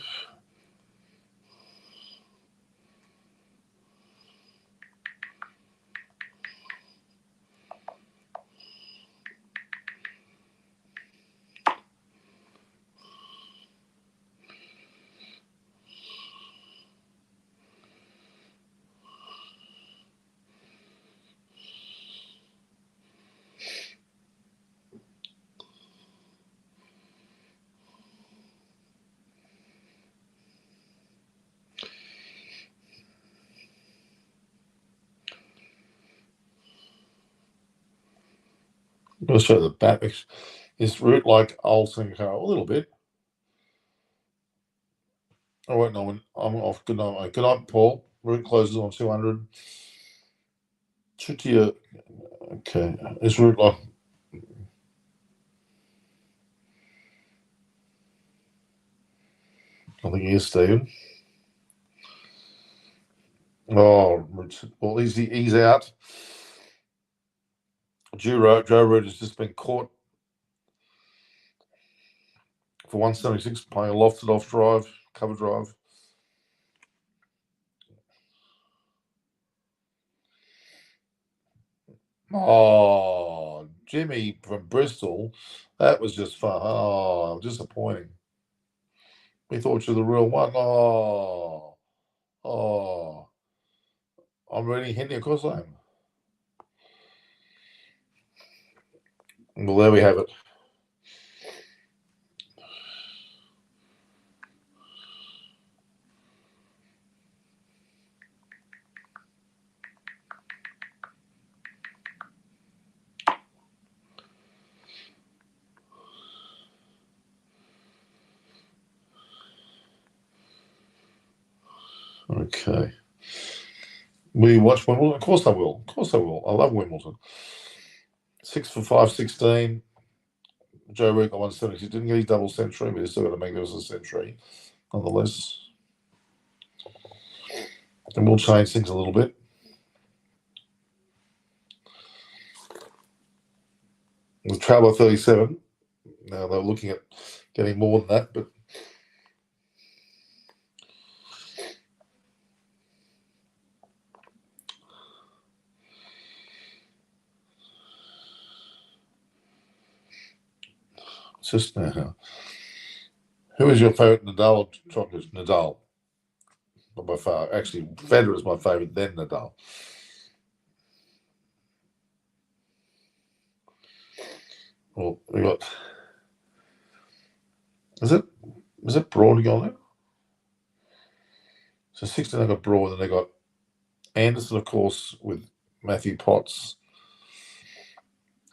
I'm going to show the back. His route like Olsen a little bit. Oh, wait, no, I'm off. Good night, mate. Good night, Paul. Route closes on 200. Chutia. Okay. His route like. I think he is, Stephen. Oh, well, he's out. Joe Root has just been caught for 176, playing a lofted off drive, cover drive. Oh, Jimmy from Bristol, that was just fun. Oh, disappointing. We thought you were the real one. Oh, I'm really hinting, of course I am. Well, there we have it. Okay. Will you watch Wimbledon? Of course I will. Of course I will. I love Wimbledon. 6 for 516. Joe Root got 176. Didn't get his double century, but he still got a magnificent century nonetheless. And we'll change things a little bit. With Travel 37. Now they're looking at getting more than that, but it's just now. Who is your favourite Nadal? Nadal. Not by far. Actually, Federer is my favourite, then Nadal. Well, we got. Is it Broad on there? So 16 they got Broad, and they got Anderson, of course, with Matthew Potts.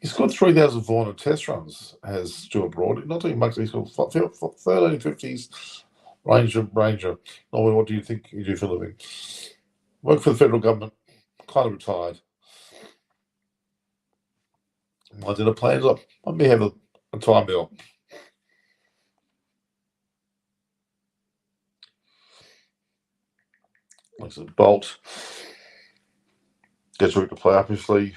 He scored 3,400 test runs, has Stuart Broad. Not doing much. He scored 1350s. Ranger. Norman, what do you think you do for a living? Work for the federal government. Kind of retired. My dinner plans up. I may have a time bill. Makes a Bolt. Gets Root to play, obviously.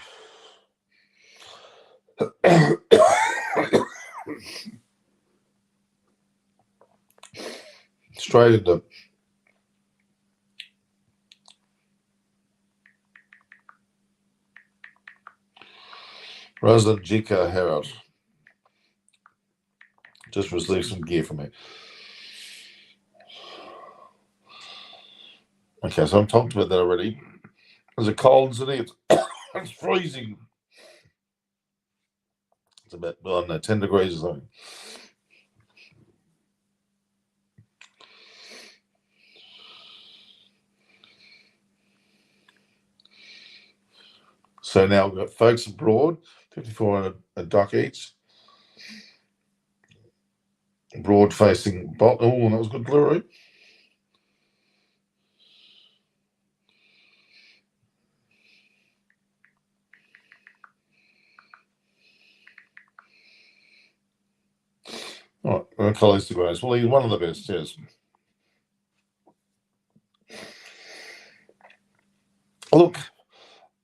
Straight into Roslyn Jika Herald. Just received some gear from me. Okay, so I've talked about that already. There's a cold in Sydney. It's freezing. It's about, I don't know, 10 degrees or something. So now we've got Folks Abroad, 54 a duck each. Broad facing Bolt. Oh, that was good delivery. All right, Collins to Grace. Well, he's one of the best, yes. Look,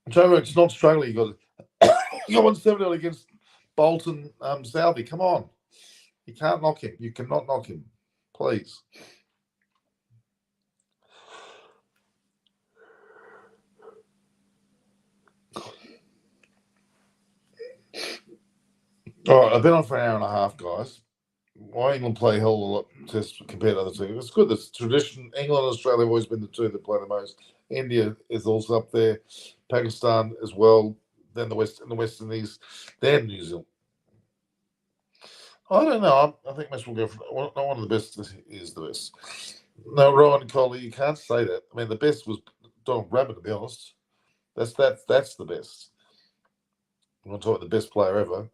Joe Root's not struggling. You got 170 against Bolton Southie. Come on. You can't knock him. You cannot knock him. Please. All right, I've been on for an hour and a half, guys. Why England play a hell of a lot test compared to other teams? It's good. It's tradition. England and Australia have always been the two that play the most. India is also up there. Pakistan as well. Then the West Indies. Then New Zealand. I don't know. I think Messi will go for not one of the best is the best. No, Rowan Coley, you can't say that. I mean, the best was Donald Bradman, to be honest. That's the best. I'm going to talk about the best player ever.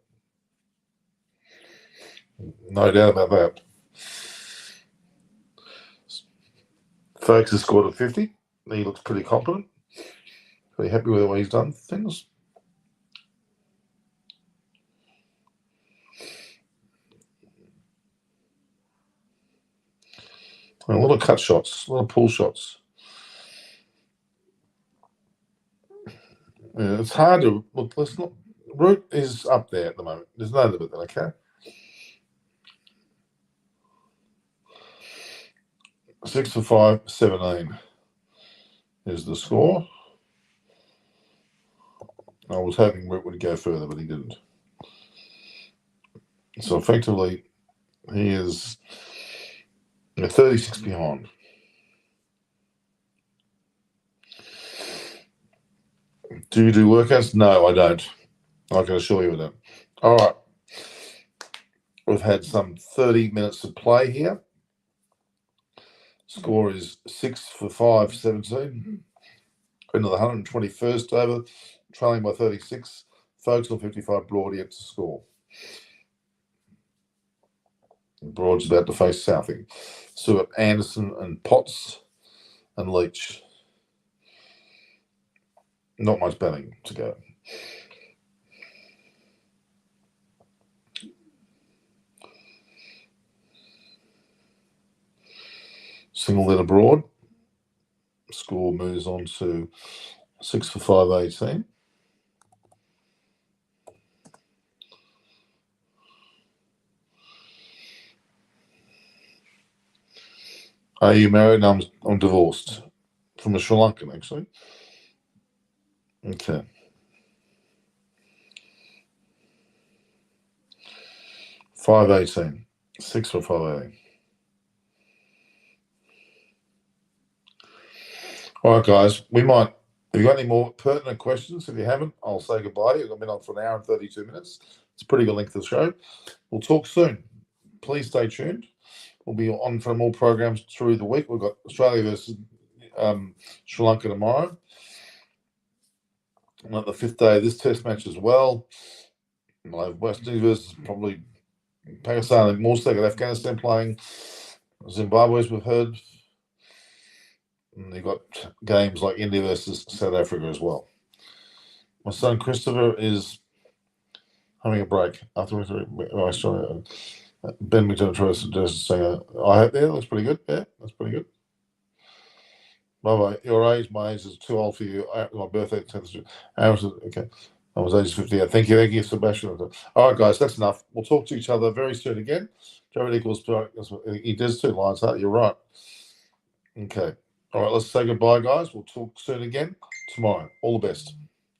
No doubt about that. Stokes has scored a 50. He looks pretty competent. Pretty happy with the way he's done things. A lot of cut shots, a lot of pull shots. Yeah, it's hard to look. Let's not. Root is up there at the moment. There's no limit there, okay? 6 for 5, 17 is the score. I was hoping Root would go further, but he didn't. So effectively, he is 36 behind. Do you do workouts? No, I don't. I can assure you of that. All right. We've had some 30 minutes of play here. Score is 6 for 5, 17. Into the 121st over, trailing by 36. Folks on 55, Broad yet to score. Broad's about to face Southing. So Anderson and Potts and Leach. Not much batting to go. Single letter Broad. Score moves on to 6 for 5, 18. Are you married? No, I'm divorced. From a Sri Lankan, actually. Okay. 5-18. 6 for 5-18. All right, guys. We might. Have you got any more pertinent questions? If you haven't, I'll say goodbye. I've been on for an hour and 32 minutes. It's a pretty good length of the show. We'll talk soon. Please stay tuned. We'll be on for more programs through the week. We've got Australia versus Sri Lanka tomorrow. And on the 5th day of this test match as well. We'll have West Indies versus probably Pakistan and more second Afghanistan playing. Zimbabwe, as we've heard. And you've got games like India versus South Africa as well. My son Christopher is having a break after Ben McDermott saying, I hope that looks pretty good. Yeah, that's pretty good. Bye-bye. Your age, my age is too old for you. My birthday, 10th. Okay. I was age 58. Thank you, Sebastian. All right, guys, that's enough. We'll talk to each other very soon again. Jared equals, he does 2 lines, huh? You're right. Okay. All right, let's say goodbye, guys. We'll talk soon again tomorrow. All the best.